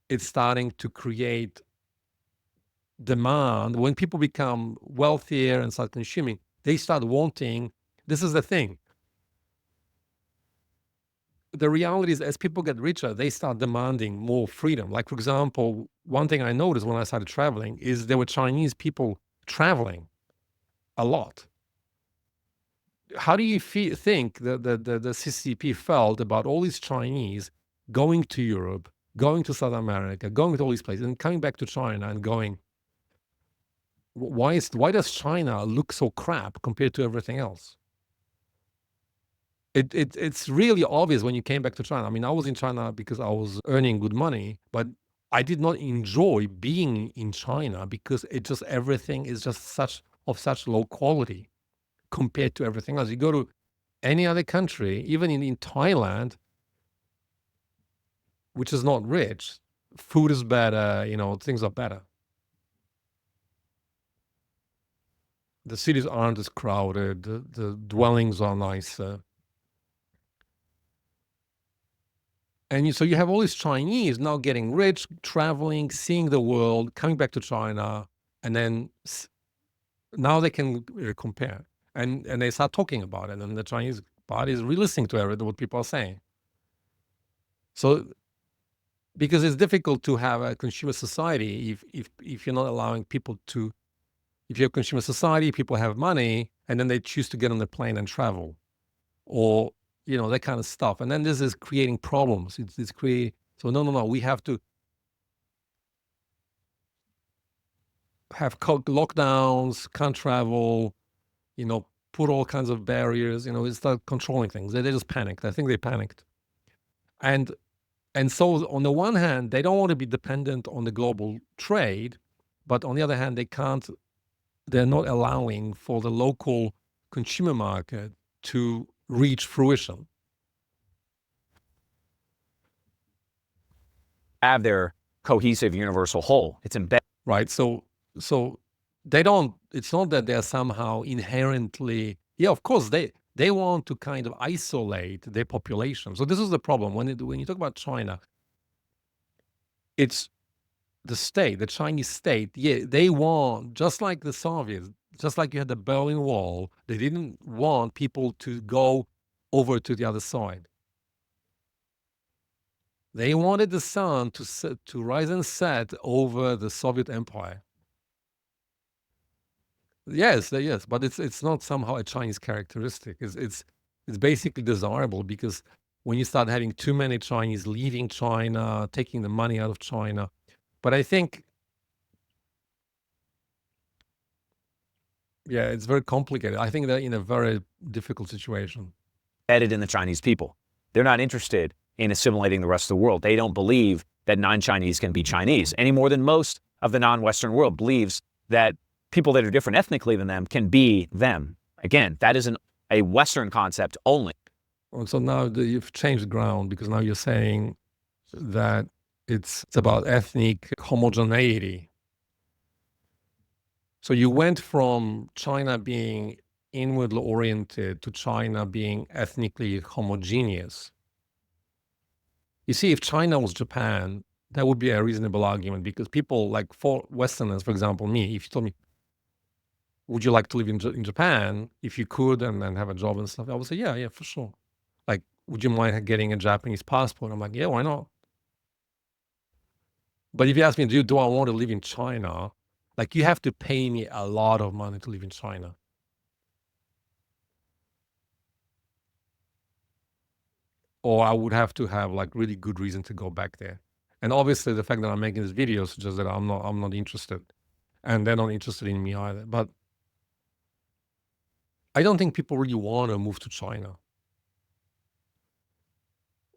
it's starting to create demand. When people become wealthier and start consuming, they start wanting, this is the thing. The reality is, as people get richer, they start demanding more freedom. Like, for example, one thing I noticed when I started traveling is there were Chinese people traveling a lot. How do you think that the CCP felt about all these Chinese going to Europe, going to South America, going to all these places, and coming back to China and going, why does China look so crap compared to everything else? It's really obvious when you came back to China. I mean, I was in China because I was earning good money, but I did not enjoy being in China because everything is just such low quality compared to everything else. You go to any other country, even in Thailand, which is not rich, food is better, you know, things are better. The cities aren't as crowded, the dwellings are nicer. And so you have all these Chinese now getting rich, traveling, seeing the world, coming back to China, and then now they can compare. And they start talking about it, and the Chinese party is re-listening to everything what people are saying. So, because it's difficult to have a consumer society if you're not allowing people to, if you're a consumer society, people have money, and then they choose to get on the plane and travel, or you know, that kind of stuff. And then this is creating problems. It's creating, so no, we have to have lockdowns, can't travel, you know, put all kinds of barriers, you know, start controlling things. They just panicked. I think they panicked. And so on the one hand, they don't want to be dependent on the global trade, but on the other hand, they're not allowing for the local consumer market to reach fruition. have their cohesive universal whole. It's embedded. Right. So they don't, it's not that they're somehow inherently, yeah, of course, they want to kind of isolate their population. So this is the problem. When you talk about China, it's the state, the Chinese state, yeah, they want, just like the Soviets, just like you had the Berlin Wall, they didn't want people to go over to the other side. They wanted the sun to rise and set over the Soviet Empire. Yes, but it's not somehow a Chinese characteristic. It's basically desirable because when you start having too many Chinese leaving China, taking the money out of China. But I think, yeah, it's very complicated. I think they're in a very difficult situation. Embedded in the Chinese people. They're not interested in assimilating the rest of the world. They don't believe that non-Chinese can be Chinese any more than most of the non-Western world believes that people that are different ethnically than them can be them. Again, that isn't a Western concept only. So now you've changed ground, because now you're saying that it's about ethnic homogeneity. So you went from China being inwardly oriented to China being ethnically homogeneous. You see, if China was Japan, that would be a reasonable argument, because people like, for Westerners, for example, me, if you told me, would you like to live in Japan if you could and have a job and stuff, I would say, yeah, for sure. Like, would you mind getting a Japanese passport? I'm like, yeah, why not? But if you ask me, do I want to live in China? Like, you have to pay me a lot of money to live in China. Or I would have to have like really good reason to go back there. And obviously the fact that I'm making this video suggests that I'm not interested. And they're not interested in me either. But I don't think people really want to move to China.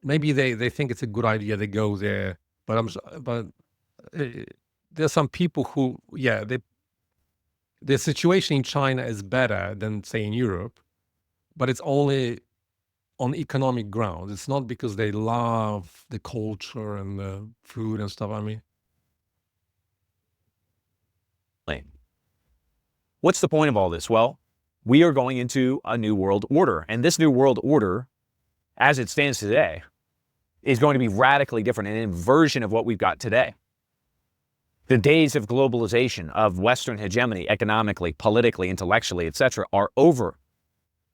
Maybe they think it's a good idea, they go there. But there's some people who, yeah, the situation in China is better than, say, in Europe, but it's only on economic grounds. It's not because they love the culture and the food and stuff. I mean, What's the point of all this? Well, we are going into a new world order. And this new world order, as it stands today, is going to be radically different, an inversion of what we've got today. The days of globalization, of Western hegemony, economically, politically, intellectually, etc., are over.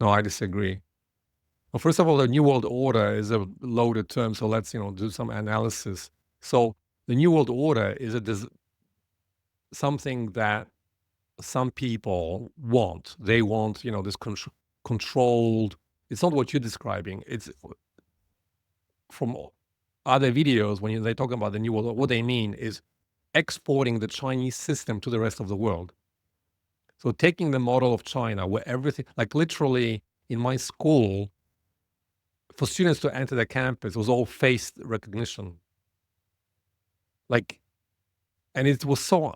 no, I disagree. Well, first of all, the New World Order is a loaded term, so let's do some analysis. So the New World Order is something that some people want. They want this controlled. It's not what you're describing. It's from other videos when they talk about the New World Order. What they mean is exporting the Chinese system to the rest of the world. So taking the model of China, where everything, like literally in my school, for students to enter the campus was all face recognition. Like, and it was so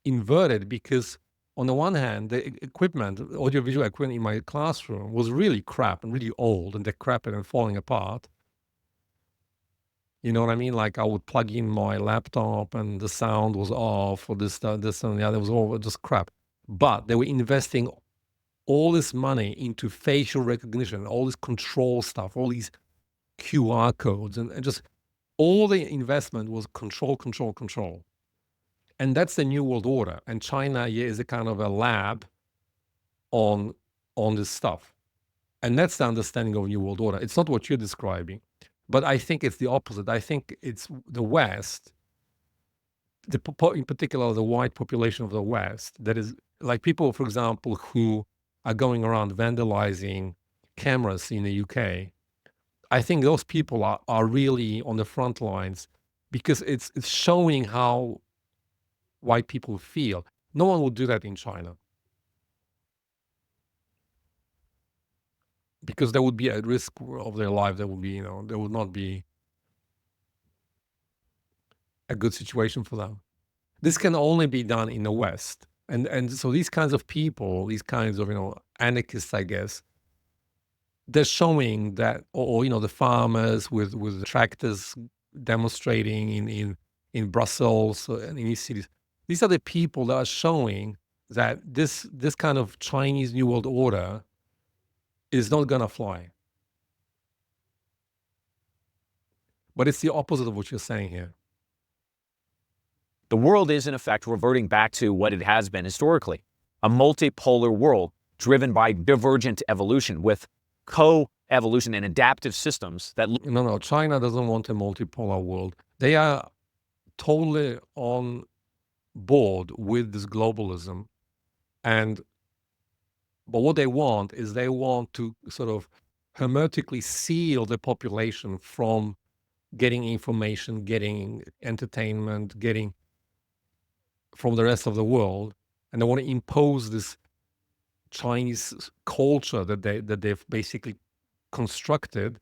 inverted because on the one hand, the equipment, audiovisual equipment in my classroom was really crap and really old and decrepit and falling apart. You know what I mean? Like I would plug in my laptop and the sound was off, or this and the other, was all just crap. But they were investing all this money into facial recognition, all this control stuff, all these QR codes, and just all the investment was control. And that's the New World Order. And China is a kind of a lab on this stuff. And that's the understanding of New World Order. It's not what you're describing, but I think it's the opposite. I think it's the West, in particular the white population of the West, that is like people, for example, who are going around vandalizing cameras in the UK. I think those people are really on the front lines because it's showing how white people feel. No one would do that in China because there would be a risk of their life. There would be, there would not be a good situation for them. This can only be done in the West. And so these kinds of people, these kinds of, anarchists, I guess, they're showing that, or the farmers with tractors demonstrating in Brussels and in these cities. These are the people that are showing that this kind of Chinese New World Order is not gonna fly. But it's the opposite of what you're saying here. The world is, in effect, reverting back to what it has been historically, a multipolar world driven by divergent evolution with co-evolution and adaptive systems that... No, China doesn't want a multipolar world. They are totally on board with this globalism. But what they want is they want to sort of hermetically seal the population from getting information, getting entertainment, getting from the rest of the world, and they want to impose this Chinese culture that they've basically constructed,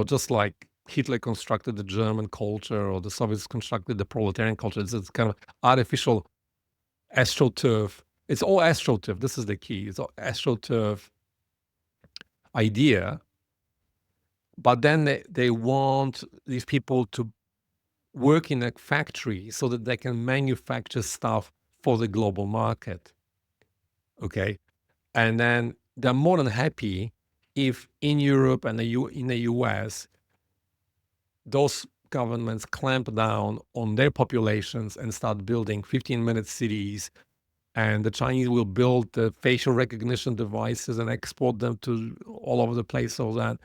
just like Hitler constructed the German culture or the Soviets constructed the proletarian culture. It's kind of artificial astroturf. It's all astroturf. This is the key. It's all astroturf idea. But then they want these people to work in a factory so that they can manufacture stuff for the global market. Okay. And then they're more than happy if in Europe and in the US, those governments clamp down on their populations and start building 15-minute cities, and the Chinese will build the facial recognition devices and export them to all over the place so that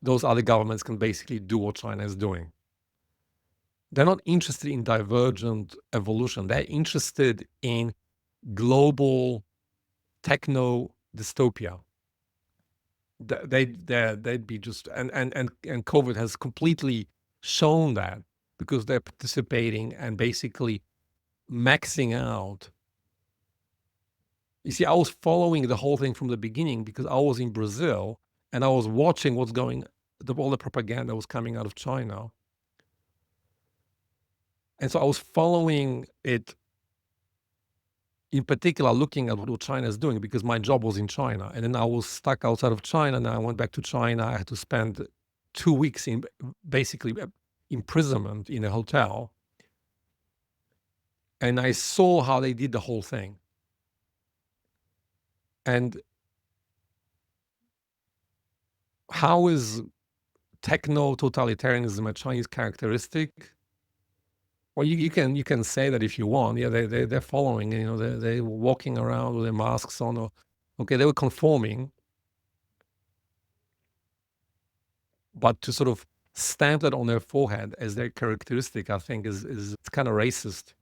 those other governments can basically do what China is doing. They're not interested in divergent evolution. They're interested in global techno dystopia. They'd be just, and COVID has completely shown that, because they're participating and basically maxing out. You see, I was following the whole thing from the beginning because I was in Brazil and I was watching all the propaganda was coming out of China. And so I was following it, in particular, looking at what China is doing, because my job was in China. And then I was stuck outside of China, and I went back to China. I had to spend 2 weeks in basically imprisonment in a hotel. And I saw how they did the whole thing. And how is techno-totalitarianism a Chinese characteristic? Well, you can say that if you want. Yeah, they're following. They're walking around with their masks on. Okay, they were conforming, but to sort of stamp that on their forehead as their characteristic, I think is it's kind of racist.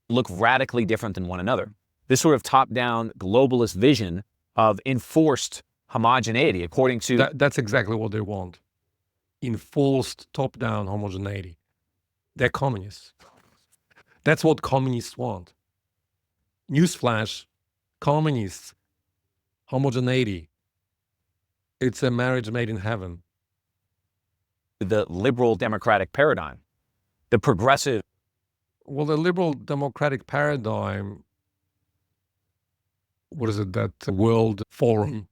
Look radically different than one another. This sort of top-down globalist vision of enforced homogeneity, according to... That's exactly what they want. Enforced top-down homogeneity. They're communists. That's what communists want. Newsflash, communists, homogeneity. It's a marriage made in heaven. the liberal democratic paradigm, the progressive... Well, the liberal democratic paradigm, what is it, that World Forum,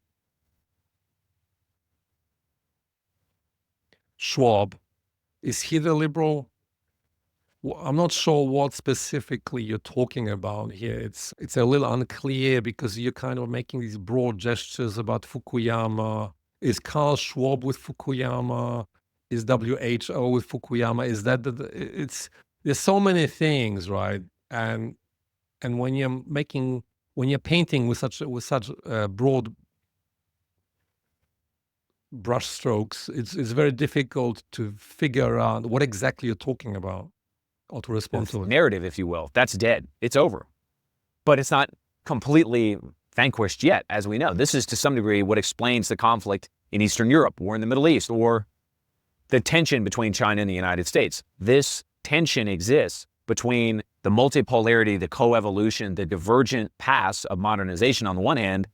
Schwab, is he the liberal? Well, I'm not sure what specifically you're talking about here. It's a little unclear because you're kind of making these broad gestures about Fukuyama. Is Carl Schwab with Fukuyama? Is WHO with Fukuyama? Is that there's so many things, right? And when you're painting with such broad brush strokes, it's very difficult to figure out what exactly you're talking about or to respond to it. narrative, if you will. That's dead. It's over. But it's not completely vanquished yet, as we know. This is to some degree what explains the conflict in Eastern Europe or in the Middle East, or the tension between China and the United States. This tension exists between the multipolarity, the coevolution, the divergent paths of modernization on the one hand.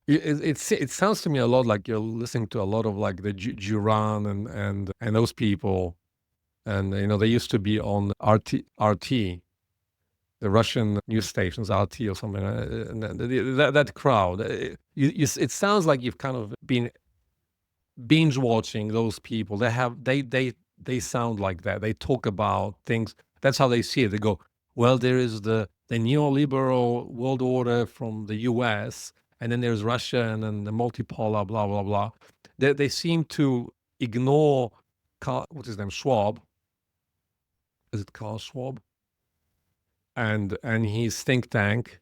It sounds to me a lot like you're listening to a lot of like the Duran and those people, and they used to be on RT, the Russian news stations, RT or something. And that crowd. It sounds like you've kind of been binge watching those people. They sound like that. They talk about things. That's how they see it. They go, well, there is the neoliberal world order from the US, and then there's Russia, and then the multipolar, blah, blah, blah. They seem to ignore, what's his name, Schwab. Is it Carl Schwab? And his think tank,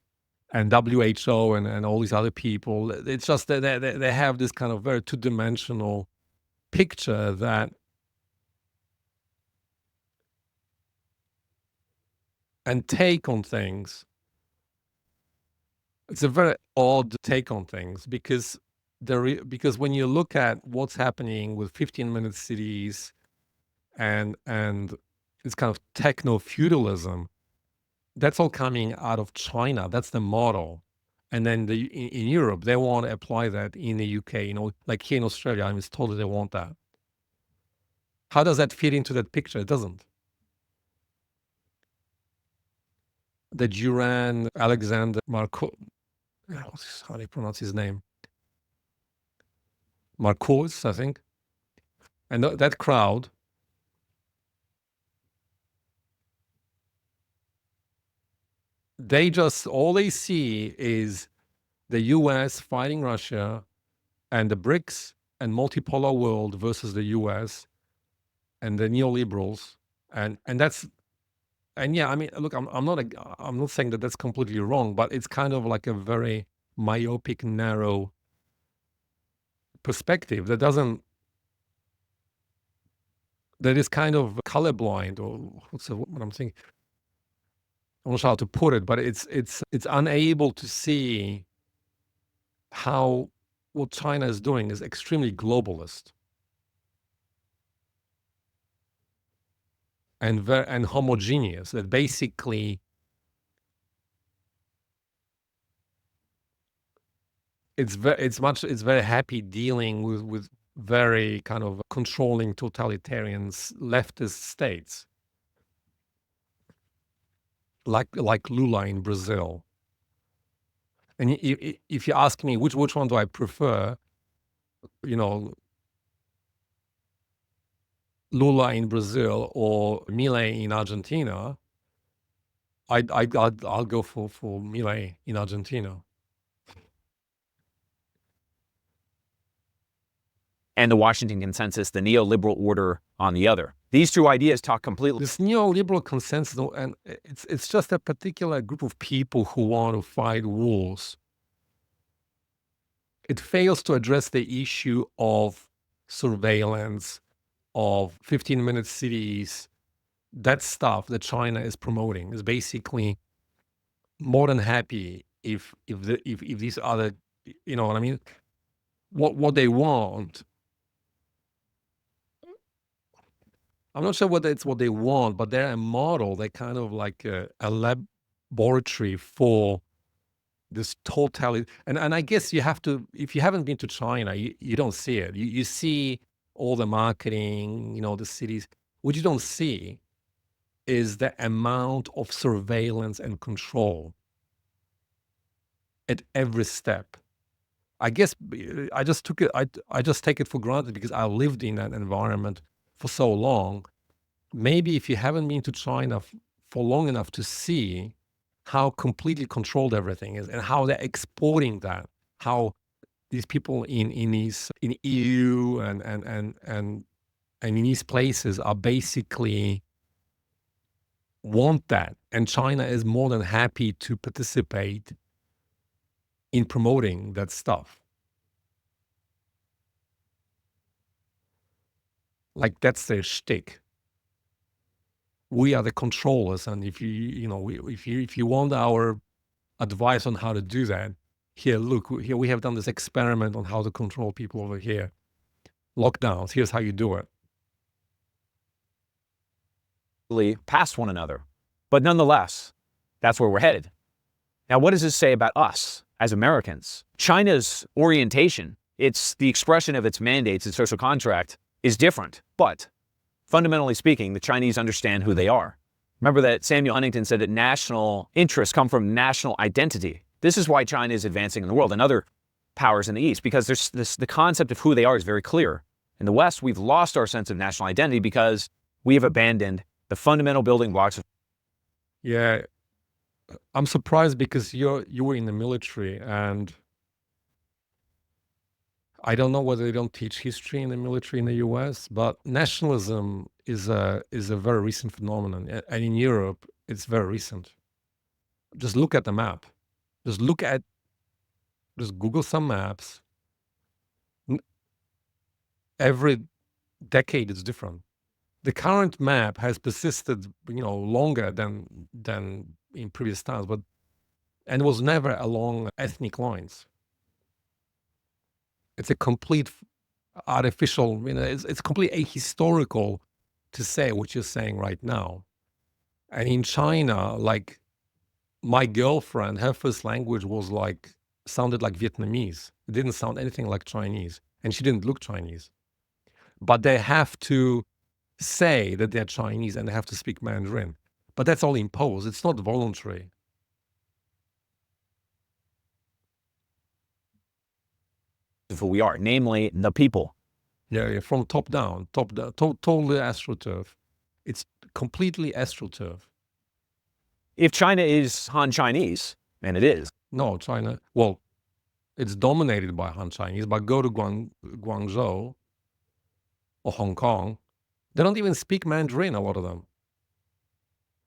and WHO, and all these other people. It's just that they have this kind of very two-dimensional picture that, and take on things. It's a very odd take on things, because because when you look at what's happening with 15-minute cities and it's kind of techno-feudalism, that's all coming out of China. That's the model. And then in Europe, they want to apply that in the UK, like here in Australia, it's totally they want that. How does that fit into that picture? It doesn't. The Duran Alexander Marco, how do you pronounce his name? Marcos, I think. And that crowd, all they see is the US fighting Russia and the BRICS and multipolar world versus the US and the neoliberals. And yeah, look, I'm not saying that that's completely wrong, but it's kind of like a very myopic, narrow perspective that is kind of colorblind, or what's what I'm thinking. I'm not sure how to put it, but it's unable to see how what China is doing is extremely globalist and homogeneous. That basically it's very happy dealing with very kind of controlling totalitarians, leftist states, like Lula in Brazil. And if you ask me which one do I prefer, Lula in Brazil or Milei in Argentina, I'll go for Milei in Argentina. And the Washington Consensus, the neoliberal order on the other. These two ideas talk completely. This neoliberal consensus, and it's just a particular group of people who want to fight wars. It fails to address the issue of surveillance, of 15-minute cities. That stuff that China is promoting is basically more than happy if these other, you know what I mean? What they want. I'm not sure whether it's what they want, but they're a model. They're kind of like a laboratory for this totality. And I guess you have to, if you haven't been to China, you don't see it. You see all the marketing, the cities. What you don't see is the amount of surveillance and control at every step. I guess I just took it. I just take it for granted because I lived in that environment for so long. Maybe if you haven't been to China for long enough to see how completely controlled everything is and how they're exporting that, how these people in EU and in these places are basically want that, and China is more than happy to participate in promoting that stuff. Like that's their shtick. We are the controllers, and if you want our advice on how to do that, here we have done this experiment on how to control people over here. Lockdowns. Here's how you do it. Past one another. But nonetheless, that's where we're headed. Now, what does this say about us as Americans? China's orientation, it's the expression of its mandates and social contract is different. But fundamentally speaking, the Chinese understand who they are. Remember that Samuel Huntington said that national interests come from national identity. This is why China is advancing in the world and other powers in the East, because the concept of who they are is very clear. In the West, we've lost our sense of national identity because we have abandoned the fundamental building blocks of. Yeah, I'm surprised because you were in the military, and I don't know whether they don't teach history in the military in the US, but nationalism is a very recent phenomenon, and in Europe it's very recent. Just look at the map. Just Google some maps. Every decade is different. The current map has persisted, longer than in previous times, and was never along ethnic lines. it's a complete artificial, it's completely ahistorical to say what you're saying right now. And in China, like my girlfriend, her first language was sounded like Vietnamese. It didn't sound anything like Chinese. And she didn't look Chinese. But they have to say that they're Chinese and they have to speak Mandarin. But that's all imposed. It's not voluntary. Who we are, namely the people. Yeah, from top down, totally astroturf. It's completely astroturf. If China is Han Chinese, and it is. No, China, well, it's dominated by Han Chinese, but go to Guangzhou or Hong Kong, they don't even speak Mandarin, a lot of them.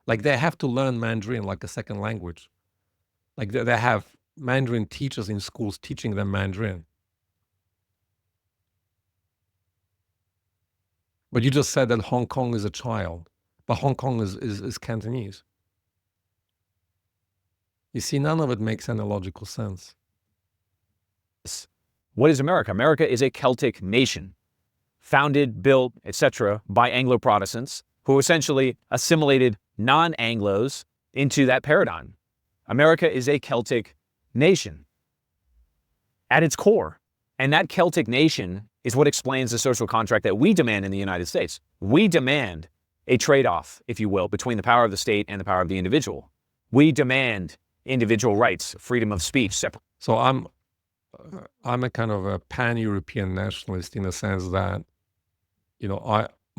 Like they have to learn Mandarin like a second language. Like they have Mandarin teachers in schools teaching them Mandarin. But you just said that Hong Kong is a child, but Hong Kong is Cantonese. You see, none of it makes any logical sense. What is America? America is a Celtic nation, founded, built, etc., by Anglo-Protestants who essentially assimilated non-Anglos into that paradigm. America is a Celtic nation at its core. And that Celtic nation is what explains the social contract that we demand in the United States. We demand a trade-off, if you will, between the power of the state and the power of the individual. We demand individual rights, freedom of speech. So I'm a kind of a pan-European nationalist in the sense that,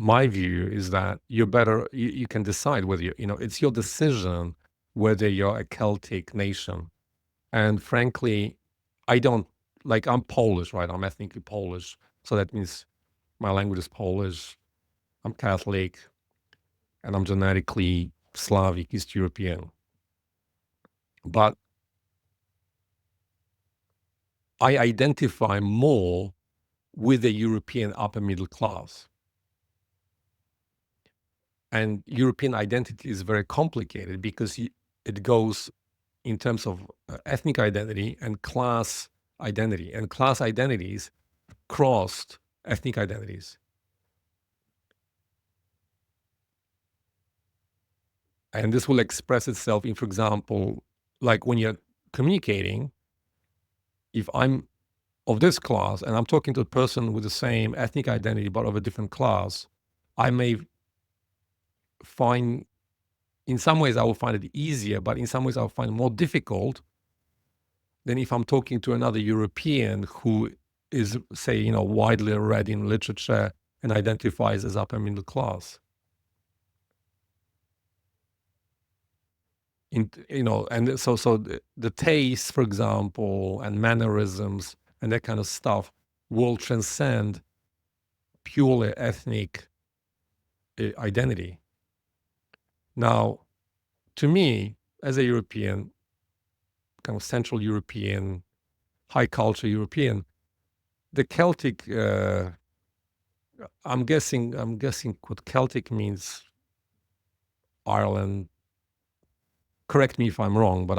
my view is that you can decide whether it's your decision whether you're a Celtic nation. And frankly, I'm Polish, right? I'm ethnically Polish. So that means my language is Polish. I'm Catholic and I'm genetically Slavic, East European. But I identify more with the European upper middle class. And European identity is very complicated because it goes in terms of ethnic identity and class identity. And class identities crossed ethnic identities. And this will express itself in, for example, like when you're communicating, if I'm of this class and I'm talking to a person with the same ethnic identity but of a different class, I may find, in some ways I will find it easier, but in some ways I'll find it more difficult than if I'm talking to another European who is, say, widely read in literature and identifies as upper middle class. And so the taste, for example, and mannerisms and that kind of stuff will transcend purely ethnic identity. Now, to me, as a European, kind of Central European, high culture European, the Celtic, I'm guessing what Celtic means, Ireland. Correct me if I'm wrong, but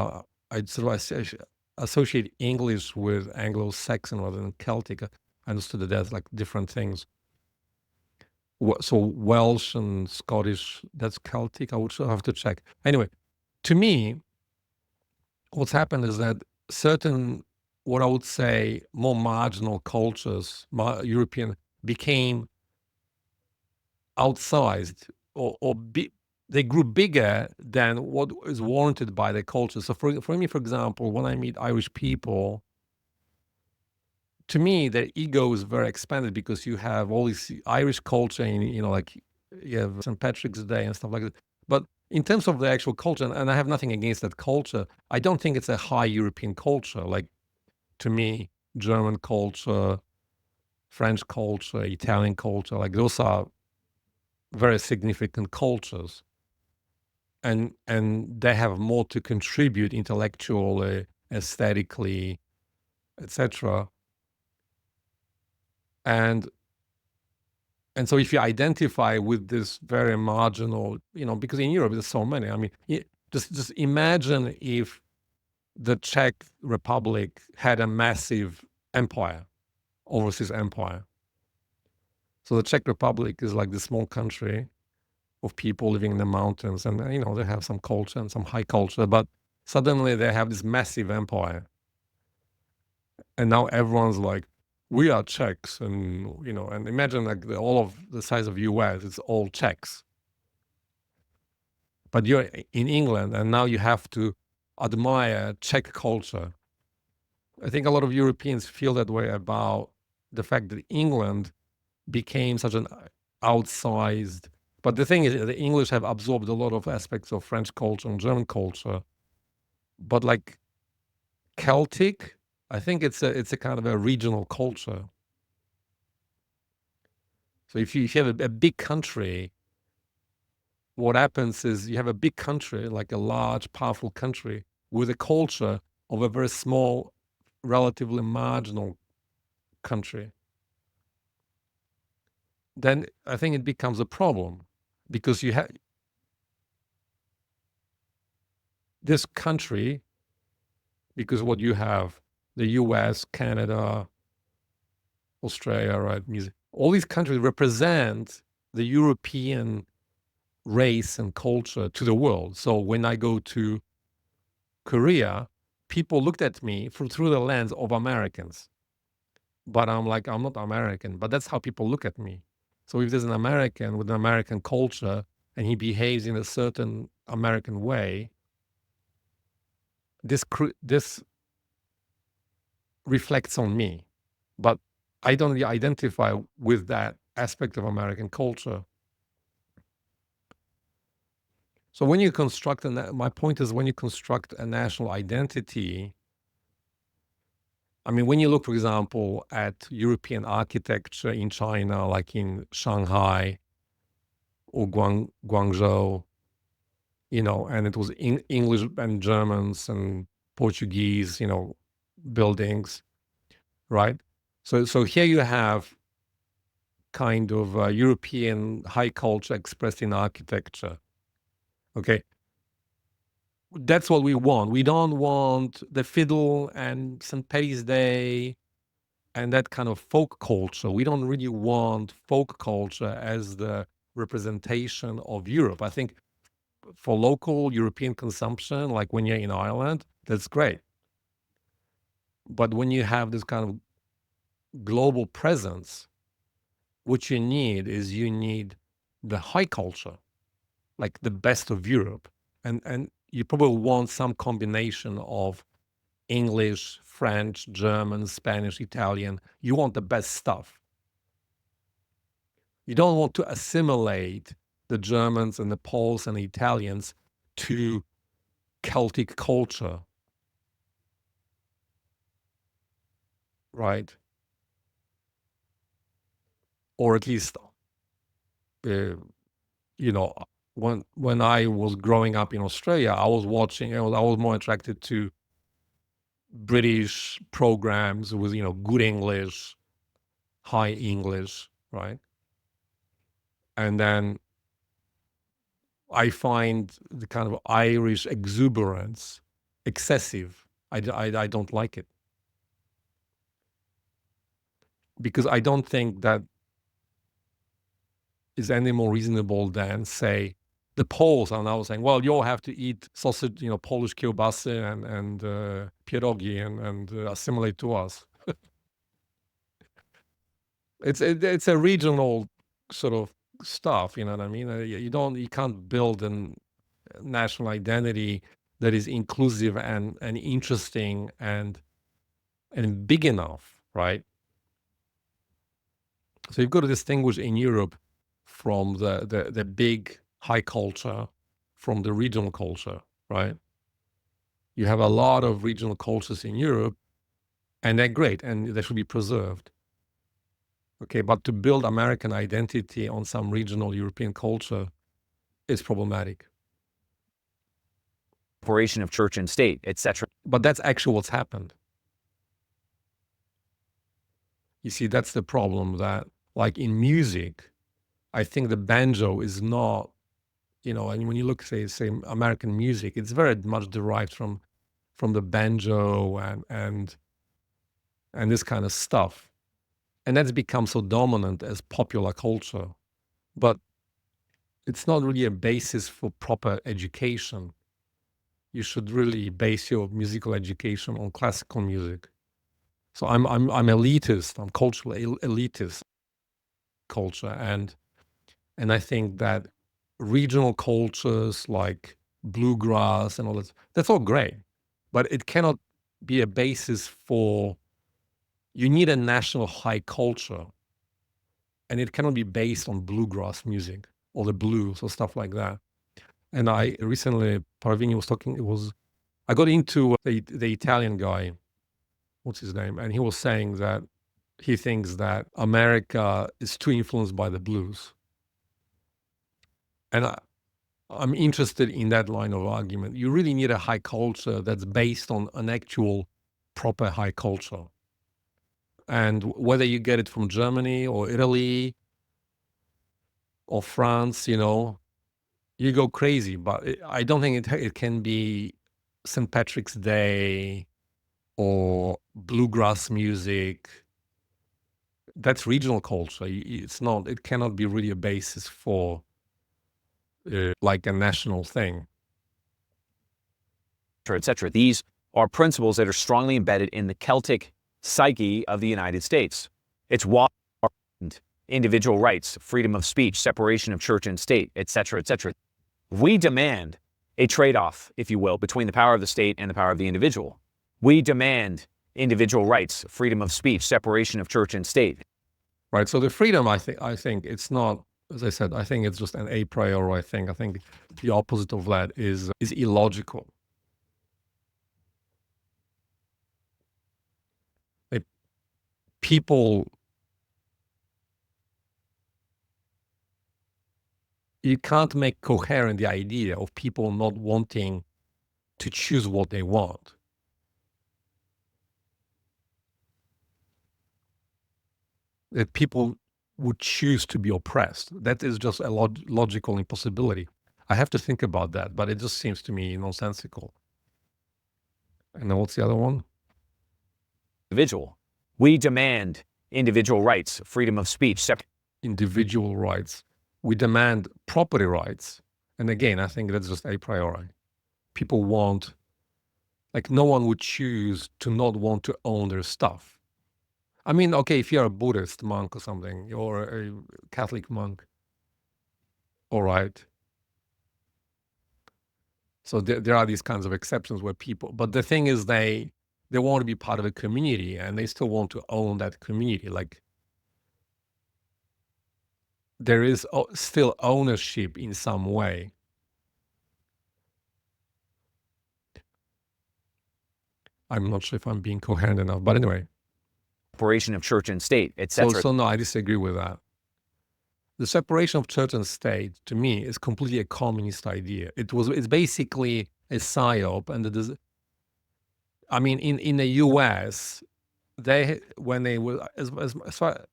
I sort of associate English with Anglo-Saxon rather than Celtic. I understood that there's like different things. So Welsh and Scottish, that's Celtic. I would have to check. Anyway, to me, what's happened is that certain, what I would say, more marginal cultures, European, became outsized they grew bigger than what is warranted by their culture. So for me, for example, when I meet Irish people, to me, their ego is very expanded because you have all this Irish culture and, like you have St. Patrick's Day and stuff like that. But in terms of the actual culture, and I have nothing against that culture, I don't think it's a high European culture. Like, to me, German culture, French culture, Italian culture, like those are very significant cultures. And they have more to contribute intellectually, aesthetically, etc. And so if you identify with this very marginal, because in Europe there's so many. I mean, just imagine if the Czech Republic had a massive empire overseas empire. So the Czech Republic is like this small country of people living in the mountains, and they have some culture and some high culture, but suddenly they have this massive empire. And now everyone's like, we are Czechs, and and imagine like all of the size of US, it's all Czechs. But you're in England, and now you have to admire Czech culture. I think a lot of Europeans feel that way about the fact that England became such an outsized. But the thing is, the English have absorbed a lot of aspects of French culture and German culture. But like Celtic, I think it's a kind of a regional culture. So if you have a big country, what happens is you have a big country, like a large, powerful country, with a culture of a very small, relatively marginal country. Then I think it becomes a problem, because you have this country, because what you have, the US, Canada, Australia, right? All these countries represent the European race and culture to the world. So when I go to Korea, people looked at me through the lens of Americans. But I'm like, I'm not American, but that's how people look at me. So if there's an American with an American culture and he behaves in a certain American way, this reflects on me. But I don't really identify with that aspect of American culture. So when you construct, my point is, when you construct a national identity, I mean, when you look, for example, at European architecture in China, like in Shanghai or Guangzhou, and it was English and Germans and Portuguese, buildings, right? So here you have kind of European high culture expressed in architecture. Okay. That's what we want. We don't want the fiddle and St. Patty's Day and that kind of folk culture. We don't really want folk culture as the representation of Europe. I think for local European consumption, like when you're in Ireland, that's great. But when you have this kind of global presence, what you need is the high culture, like the best of Europe. And you probably want some combination of English, French, German, Spanish, Italian. You want the best stuff. You don't want to assimilate the Germans and the Poles and the Italians to Celtic culture, right? Or at least, when I was growing up in Australia, I was watching, I was more attracted to British programs with, good English, high English, right? And then I find the kind of Irish exuberance excessive. I don't like it. Because I don't think that is any more reasonable than, say, the Poles are now saying, well, you all have to eat sausage, Polish kielbasy and pierogi and assimilate to us. It's a regional sort of stuff, you know what I mean? You can't build a national identity that is inclusive and interesting and big enough, right? So you've got to distinguish in Europe from the big high culture from the regional culture, right? You have a lot of regional cultures in Europe, and they're great, and they should be preserved. Okay, but to build American identity on some regional European culture is problematic. Separation of church and state, etc. But that's actually what's happened. You see, that's the problem, that like in music, I think the banjo is not, and when you look, say American music, it's very much derived from the banjo and this kind of stuff. And that's become so dominant as popular culture. But it's not really a basis for proper education. You should really base your musical education on classical music. So I'm elitist. I'm culturally elitist culture, and I think that regional cultures like bluegrass and all that, that's all great, but it cannot be a basis for. You need a national high culture, and it cannot be based on bluegrass music or the blues or stuff like that. And I recently, Parvini was talking. I got into the Italian guy. What's his name? And he was saying that he thinks that America is too influenced by the blues. And I'm interested in that line of argument. You really need a high culture that's based on an actual proper high culture. And whether you get it from Germany or Italy or France, you go crazy. But I don't think it can be St. Patrick's Day or bluegrass music. That's regional culture. It cannot be really a basis for like a national thing. etc. These are principles that are strongly embedded in the Celtic psyche of the United States. It's why individual rights, freedom of speech, separation of church and state, etc., etc. We demand a trade-off, if you will, between the power of the state and the power of the individual. We demand individual rights, freedom of speech, separation of church and state. Right. So the freedom, I think it's not, as I said, I think it's just an a priori thing. I think the opposite of that is illogical. People, you can't make coherent the idea of people not wanting to choose what they want. That people would choose to be oppressed. That is just a logical impossibility. I have to think about that, but it just seems to me nonsensical. And then what's the other one? Individual. We demand individual rights, freedom of speech, individual rights. We demand property rights. And again, I think that's just a priori. People want, like, no one would choose to not want to own their stuff. I mean, okay, if you're a Buddhist monk or something, or a Catholic monk, all right. So there are these kinds of exceptions where people, but the thing is they want to be part of a community and they still want to own that community. Like, there is still ownership in some way. I'm not sure if I'm being coherent enough, but anyway. Separation of church and state, etc. So no, I disagree with that. The separation of church and state, to me, is completely a communist idea. It's basically a psyop, and I mean, in the U.S., when they were, as far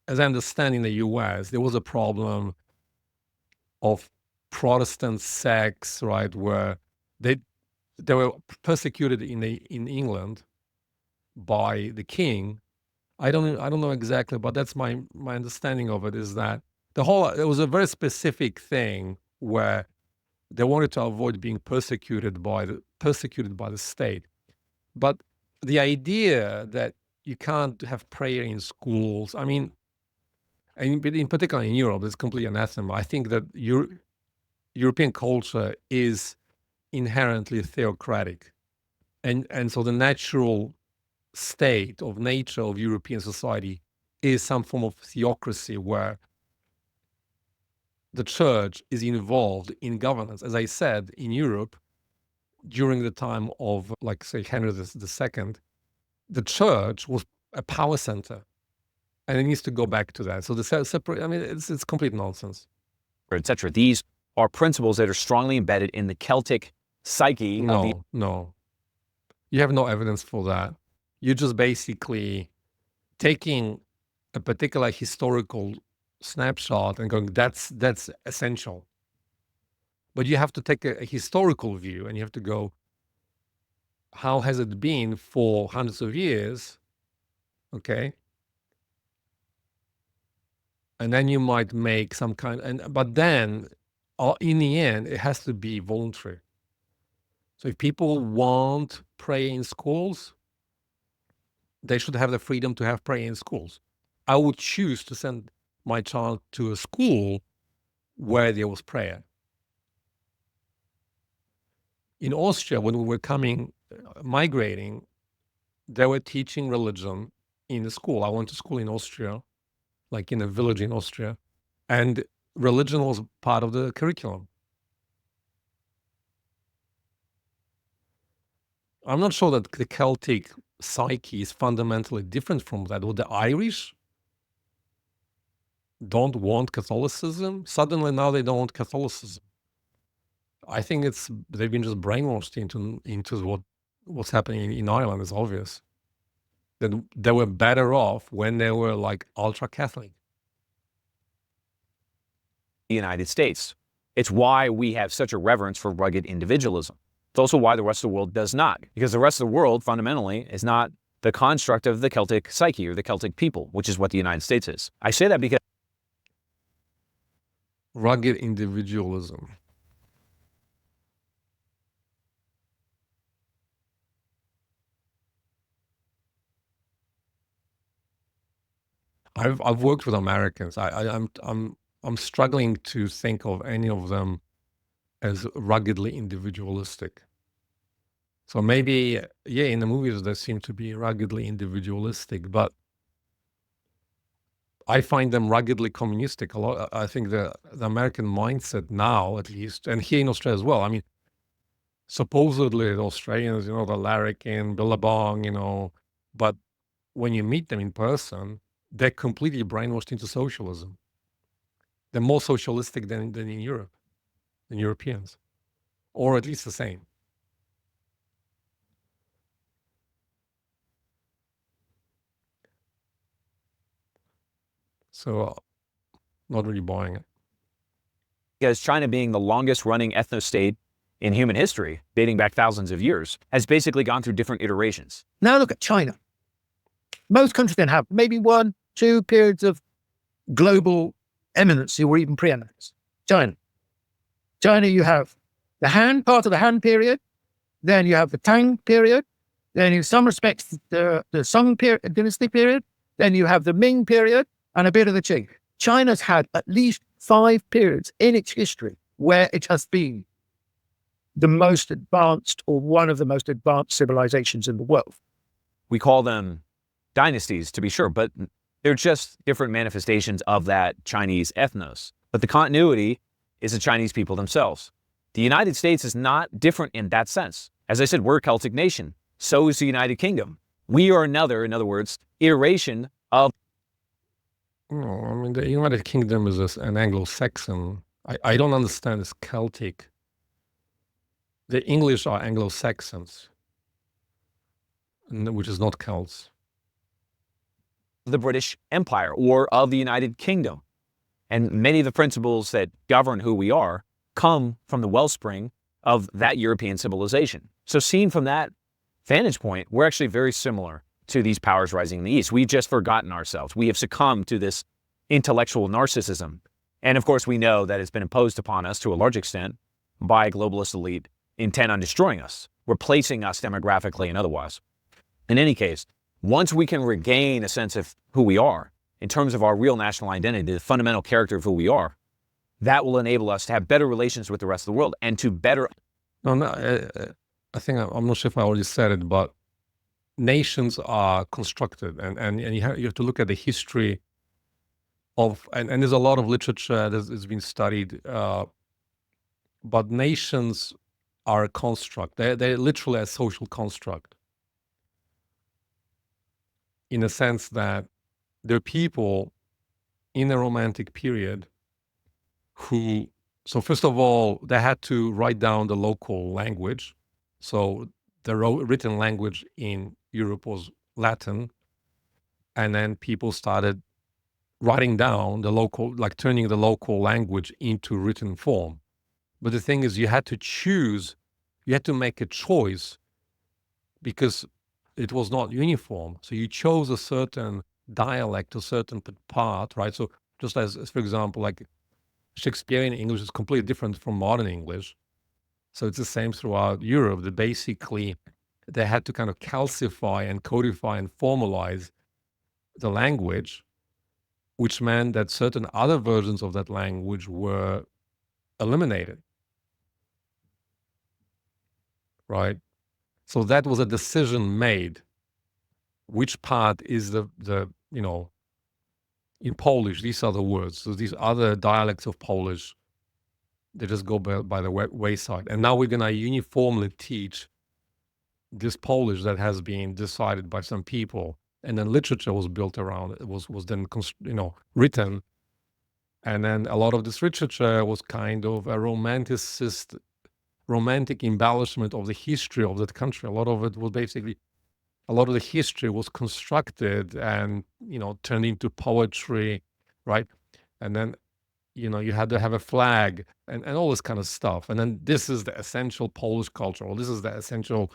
as I understand, in the U.S., there was a problem of Protestant sects, right, where they were persecuted in England by the king. I don't know exactly, but that's my understanding of it, is that it was a very specific thing where they wanted to avoid being persecuted by the state. But the idea that you can't have prayer in schools, I mean, and in particular in Europe, it's completely anathema. I think that European culture is inherently theocratic, and so the natural state of nature of European society is some form of theocracy where the church is involved in governance. As I said, in Europe, during the time of, like, say, Henry II, the church was a power center, and it needs to go back to that. So the separate, I mean, it's complete nonsense. etc. These are principles that are strongly embedded in the Celtic psyche. No. You have no evidence for that. You're just basically taking a particular historical snapshot and going, that's essential. But you have to take a historical view, and you have to go, how has it been for hundreds of years? Okay. And then you might make some but then in the end, it has to be voluntary. So if people want prayer in schools, they should have the freedom to have prayer in schools. I would choose to send my child to a school where there was prayer. In Austria, when we were migrating, they were teaching religion in the school. I went to school in Austria, like in a village in Austria, and religion was part of the curriculum. I'm not sure that the Celtic psyche is fundamentally different from that. Or the Irish don't want Catholicism. Suddenly now they don't want Catholicism. I think they've been just brainwashed into what's happening in Ireland is obvious. That they were better off when they were like ultra-Catholic. The United States. It's why we have such a reverence for rugged individualism. It's also why the rest of the world does not, because the rest of the world fundamentally is not the construct of the Celtic psyche or the Celtic people, which is what the United States is. I say that because Rugged individualism. I've worked with Americans. I'm struggling to think of any of them as ruggedly individualistic. So maybe, yeah, in the movies they seem to be ruggedly individualistic, but I find them ruggedly communistic a lot. I think the American mindset now, at least, and here in Australia as well. I mean, supposedly the Australians, the larrikin, billabong, but when you meet them in person, they're completely brainwashed into socialism. They're more socialistic than in Europe, than Europeans, or at least the same. So, not really buying it. because China, being the longest running ethno-state in human history, dating back thousands of years, has basically gone through different iterations. Now look at China. Most countries then have maybe 1, 2 periods of global eminency or even preeminence. China, you have the Han, part of the Han period, then you have the Tang period, then in some respects the Song dynasty period, then you have the Ming period and a bit of the Qing. China's had at least 5 periods in its history where it has been the most advanced or one of the most advanced civilizations in the world. We call them dynasties, to be sure, but they're just different manifestations of that Chinese ethnos. But the continuity is the Chinese people themselves. The United States is not different in that sense. As I said, we're a Celtic nation. So is the United Kingdom. We are another, in other words, iteration of... No, I mean, the United Kingdom is an Anglo-Saxon. I don't understand this Celtic. The English are Anglo-Saxons, which is not Celts. the British Empire or of the United Kingdom. And many of the principles that govern who we are come from the wellspring of that European civilization. So seen from that vantage point, we're actually very similar to these powers rising in the East. We've just forgotten ourselves. We have succumbed to this intellectual narcissism. And of course, we know that it's been imposed upon us to a large extent by a globalist elite intent on destroying us, replacing us demographically and otherwise. In any case, once we can regain a sense of who we are, in terms of our real national identity, the fundamental character of who we are, that will enable us to have better relations with the rest of the world and to better... No, I think I'm not sure if I already said it, but nations are constructed, and you have to look at the history of, and there's a lot of literature that's been studied, but nations are a construct. They're literally a social construct, in a sense that there are people in the Romantic period who, so first of all, they had to write down the local language. So the written language in Europe was Latin. And then people started writing down the local, like turning the local language into written form. But the thing is, you had to choose, you had to make a choice because it was not uniform. So you chose a certain dialect, a certain part, right? So Just as for example, like Shakespearean English is completely different from modern English. So it's the same throughout Europe, that basically they had to kind of calcify and codify and formalize the language, which meant that certain other versions of that language were eliminated, right? So that was a decision made. Which part is the in Polish, these are the words. So these other dialects of Polish, they just go by the wayside. And now we're going to uniformly teach this Polish that has been decided by some people. And then literature was built around it, was then, written. And then a lot of this literature was kind of a romantic embellishment of the history of that country. A lot of it was basically, a lot of the history was constructed and, turned into poetry, right? And then, you had to have a flag and all this kind of stuff. And then this is the essential Polish culture, or this is the essential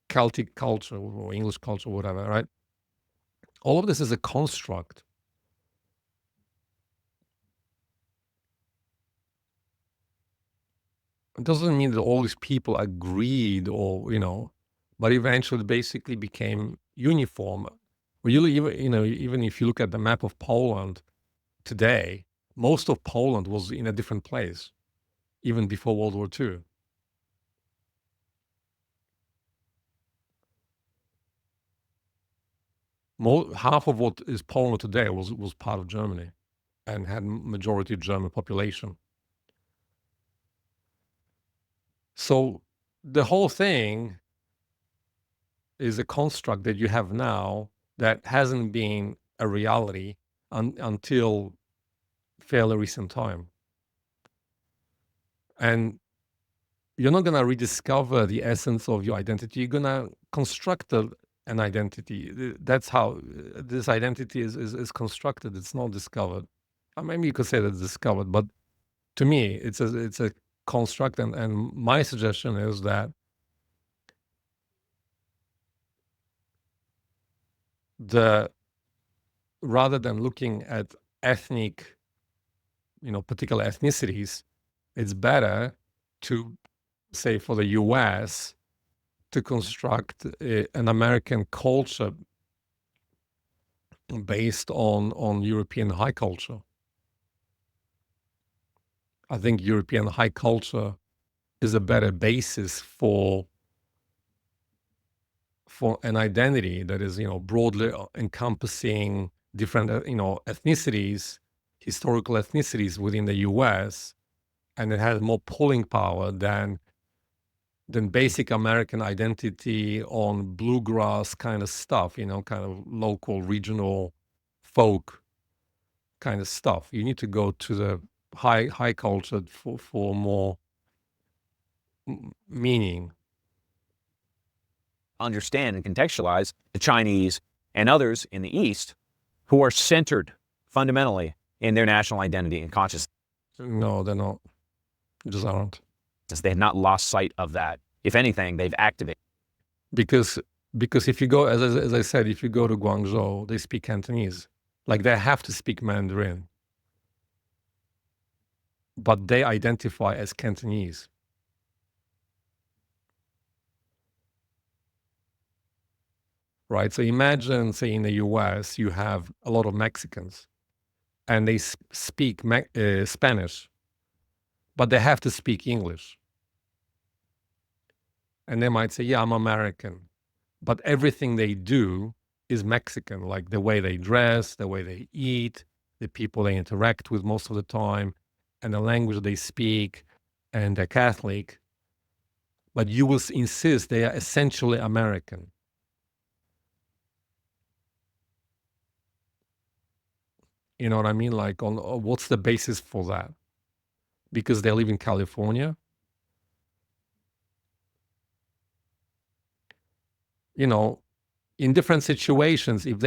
Celtic culture or English culture, whatever, right? All of this is a construct. It doesn't mean that all these people agreed or, but eventually basically became uniform. Or even if you look at the map of Poland today, most of Poland was in a different place, even before World War II. Half of what is Poland today was part of Germany and had majority German population. So the whole thing is a construct that you have now that hasn't been a reality until fairly recent time. And you're not going to rediscover the essence of your identity. You're going to construct an identity. That's how this identity is constructed. It's not discovered. Maybe you could say that it's discovered, but to me, it's a construct. And my suggestion is that rather than looking at ethnic, particular ethnicities, it's better to, say, for the US, to construct an American culture based on European high culture. I think European high culture is a better basis for an identity that is, broadly encompassing different, ethnicities, historical ethnicities within the US, and it has more pulling power than basic American identity on bluegrass kind of stuff, kind of local, regional, folk kind of stuff. You need to go to the high culture for more meaning. Understand and contextualize the Chinese and others in the East who are centered fundamentally in their national identity and consciousness. No, they're not. They just aren't. They have not lost sight of that. If anything, they've activated. Because if you go, as I said, if you go to Guangzhou, they speak Cantonese. Like, they have to speak Mandarin. But they identify as Cantonese. Right? So imagine, say, in the US, you have a lot of Mexicans and they speak Spanish, but they have to speak English. And they might say, yeah, I'm American. But everything they do is Mexican, like the way they dress, the way they eat, the people they interact with most of the time, and the language they speak, and they're Catholic. But you will insist they are essentially American. You know what I mean? Like, what's the basis for that? Because they live in California? In different situations, if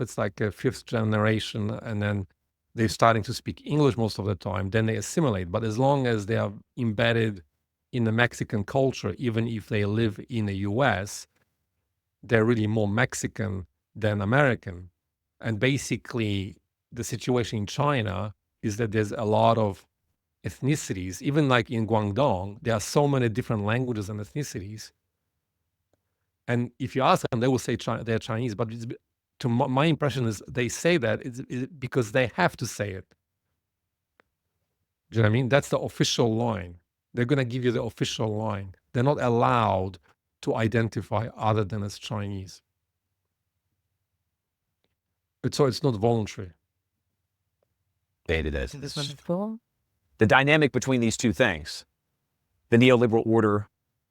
it's like a fifth generation and then they're starting to speak English most of the time, then they assimilate. But as long as they are embedded in the Mexican culture, even if they live in the US, they're really more Mexican than American. And basically, the situation in China is that there's a lot of ethnicities. Even like in Guangdong, there are so many different languages and ethnicities. And if you ask them, they will say they're Chinese. But my impression is they say that it's because they have to say it. Do you know what I mean? That's the official line. They're going to give you the official line. They're not allowed to identify other than as Chinese. So it's not voluntary. It is. This one before? The dynamic between these two things, the neoliberal order,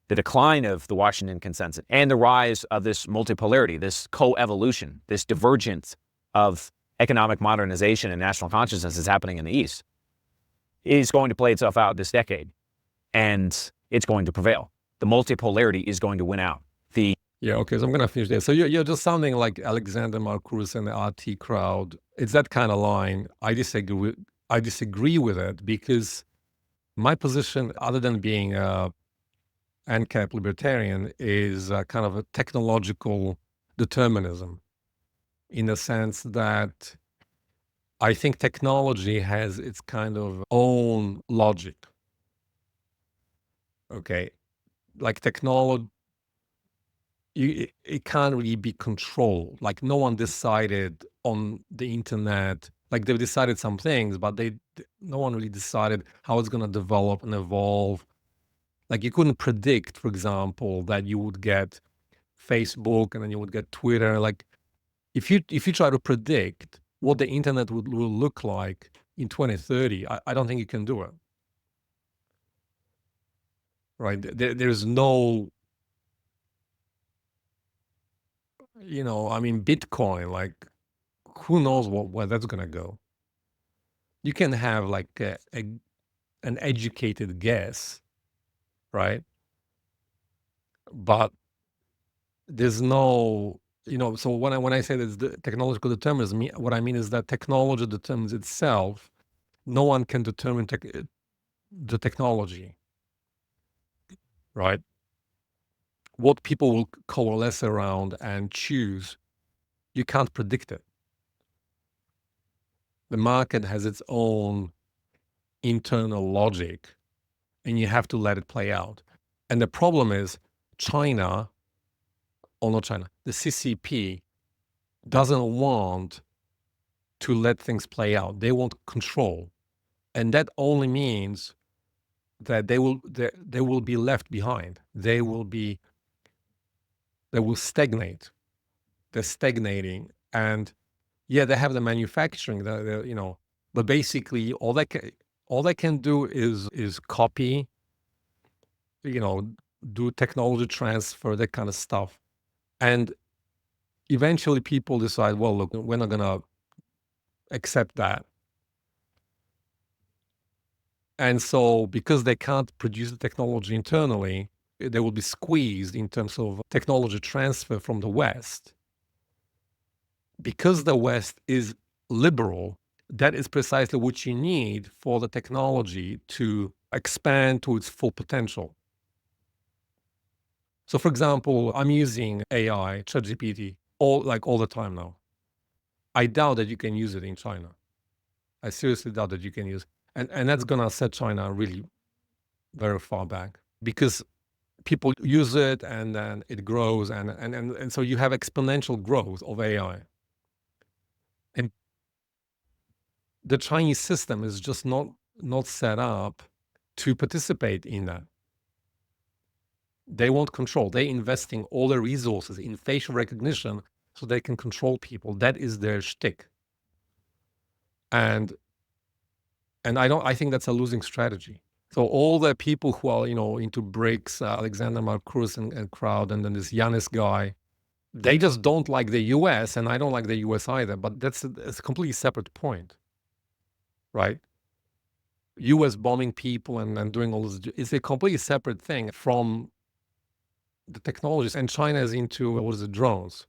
the decline of the Washington consensus, and the rise of this multipolarity, this co-evolution, this divergence of economic modernization and national consciousness is happening in the East, is going to play itself out this decade, and it's going to prevail. The multipolarity is going to win out. Yeah, okay, so I'm going to finish there. So you're just sounding like Alexander Marcus and the RT crowd. It's that kind of line. I disagree with it because my position, other than being a ANCAP libertarian, is kind of a technological determinism, in the sense that I think technology has its kind of own logic. Okay, like technology, it can't really be controlled. Like no one decided on the internet. Like they've decided some things, but no one really decided how it's going to develop and evolve. Like you couldn't predict, for example, that you would get Facebook and then you would get Twitter. Like if you try to predict what the internet will look like in 2030, I don't think you can do it. Right? There's no, I mean, Bitcoin, like who knows where that's going to go. You can have like an educated guess, right? But there's no, so when I say that it's the technological determinism, what I mean is that technology determines itself. No one can determine the technology, right? What people will coalesce around and choose, you can't predict it. The market has its own internal logic, and you have to let it play out. And the problem is China, or not China, the CCP doesn't want to let things play out. They want control. And that only means that they will be left behind. They will stagnate. They're stagnating. And yeah, they have the manufacturing, but basically all they can do is copy, do technology transfer, that kind of stuff. And eventually people decide, well, look, we're not going to accept that. And so because they can't produce the technology internally, they will be squeezed in terms of technology transfer from the West. Because the West is liberal, that is precisely what you need for the technology to expand to its full potential. So for example, I'm using AI, ChatGPT, all the time now. I doubt that you can use it in China. I seriously doubt that you can use it. And that's gonna set China really very far back, because people use it and then it grows and so you have exponential growth of AI. And the Chinese system is just not set up to participate in that. They want control. They're investing all their resources in facial recognition so they can control people. That is their shtick. And I think that's a losing strategy. So all the people who are, into BRICS, Alexander Marcus and crowd, and then this Yanis guy, they just don't like the US, and I don't like the US either, but that's a completely separate point, right? US bombing people and doing all this is a completely separate thing from the technologies. And China is into, drones,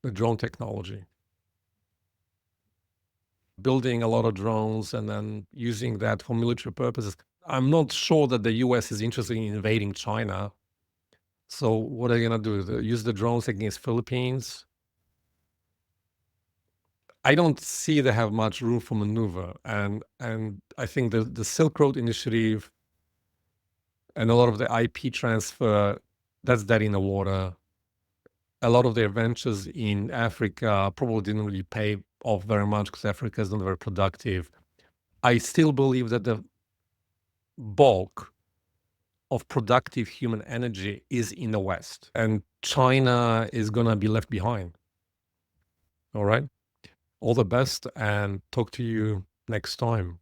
the drone technology. Building a lot of drones and then using that for military purposes. I'm not sure that the US is interested in invading China. So what are they going to do? Use the drones against Philippines? I don't see they have much room for maneuver. And I think the Silk Road Initiative and a lot of the IP transfer, that's dead in the water. A lot of their ventures in Africa probably didn't really pay off very much because Africa is not very productive. I still believe that the bulk of productive human energy is in the West, and China is going to be left behind. All right. All the best, and talk to you next time.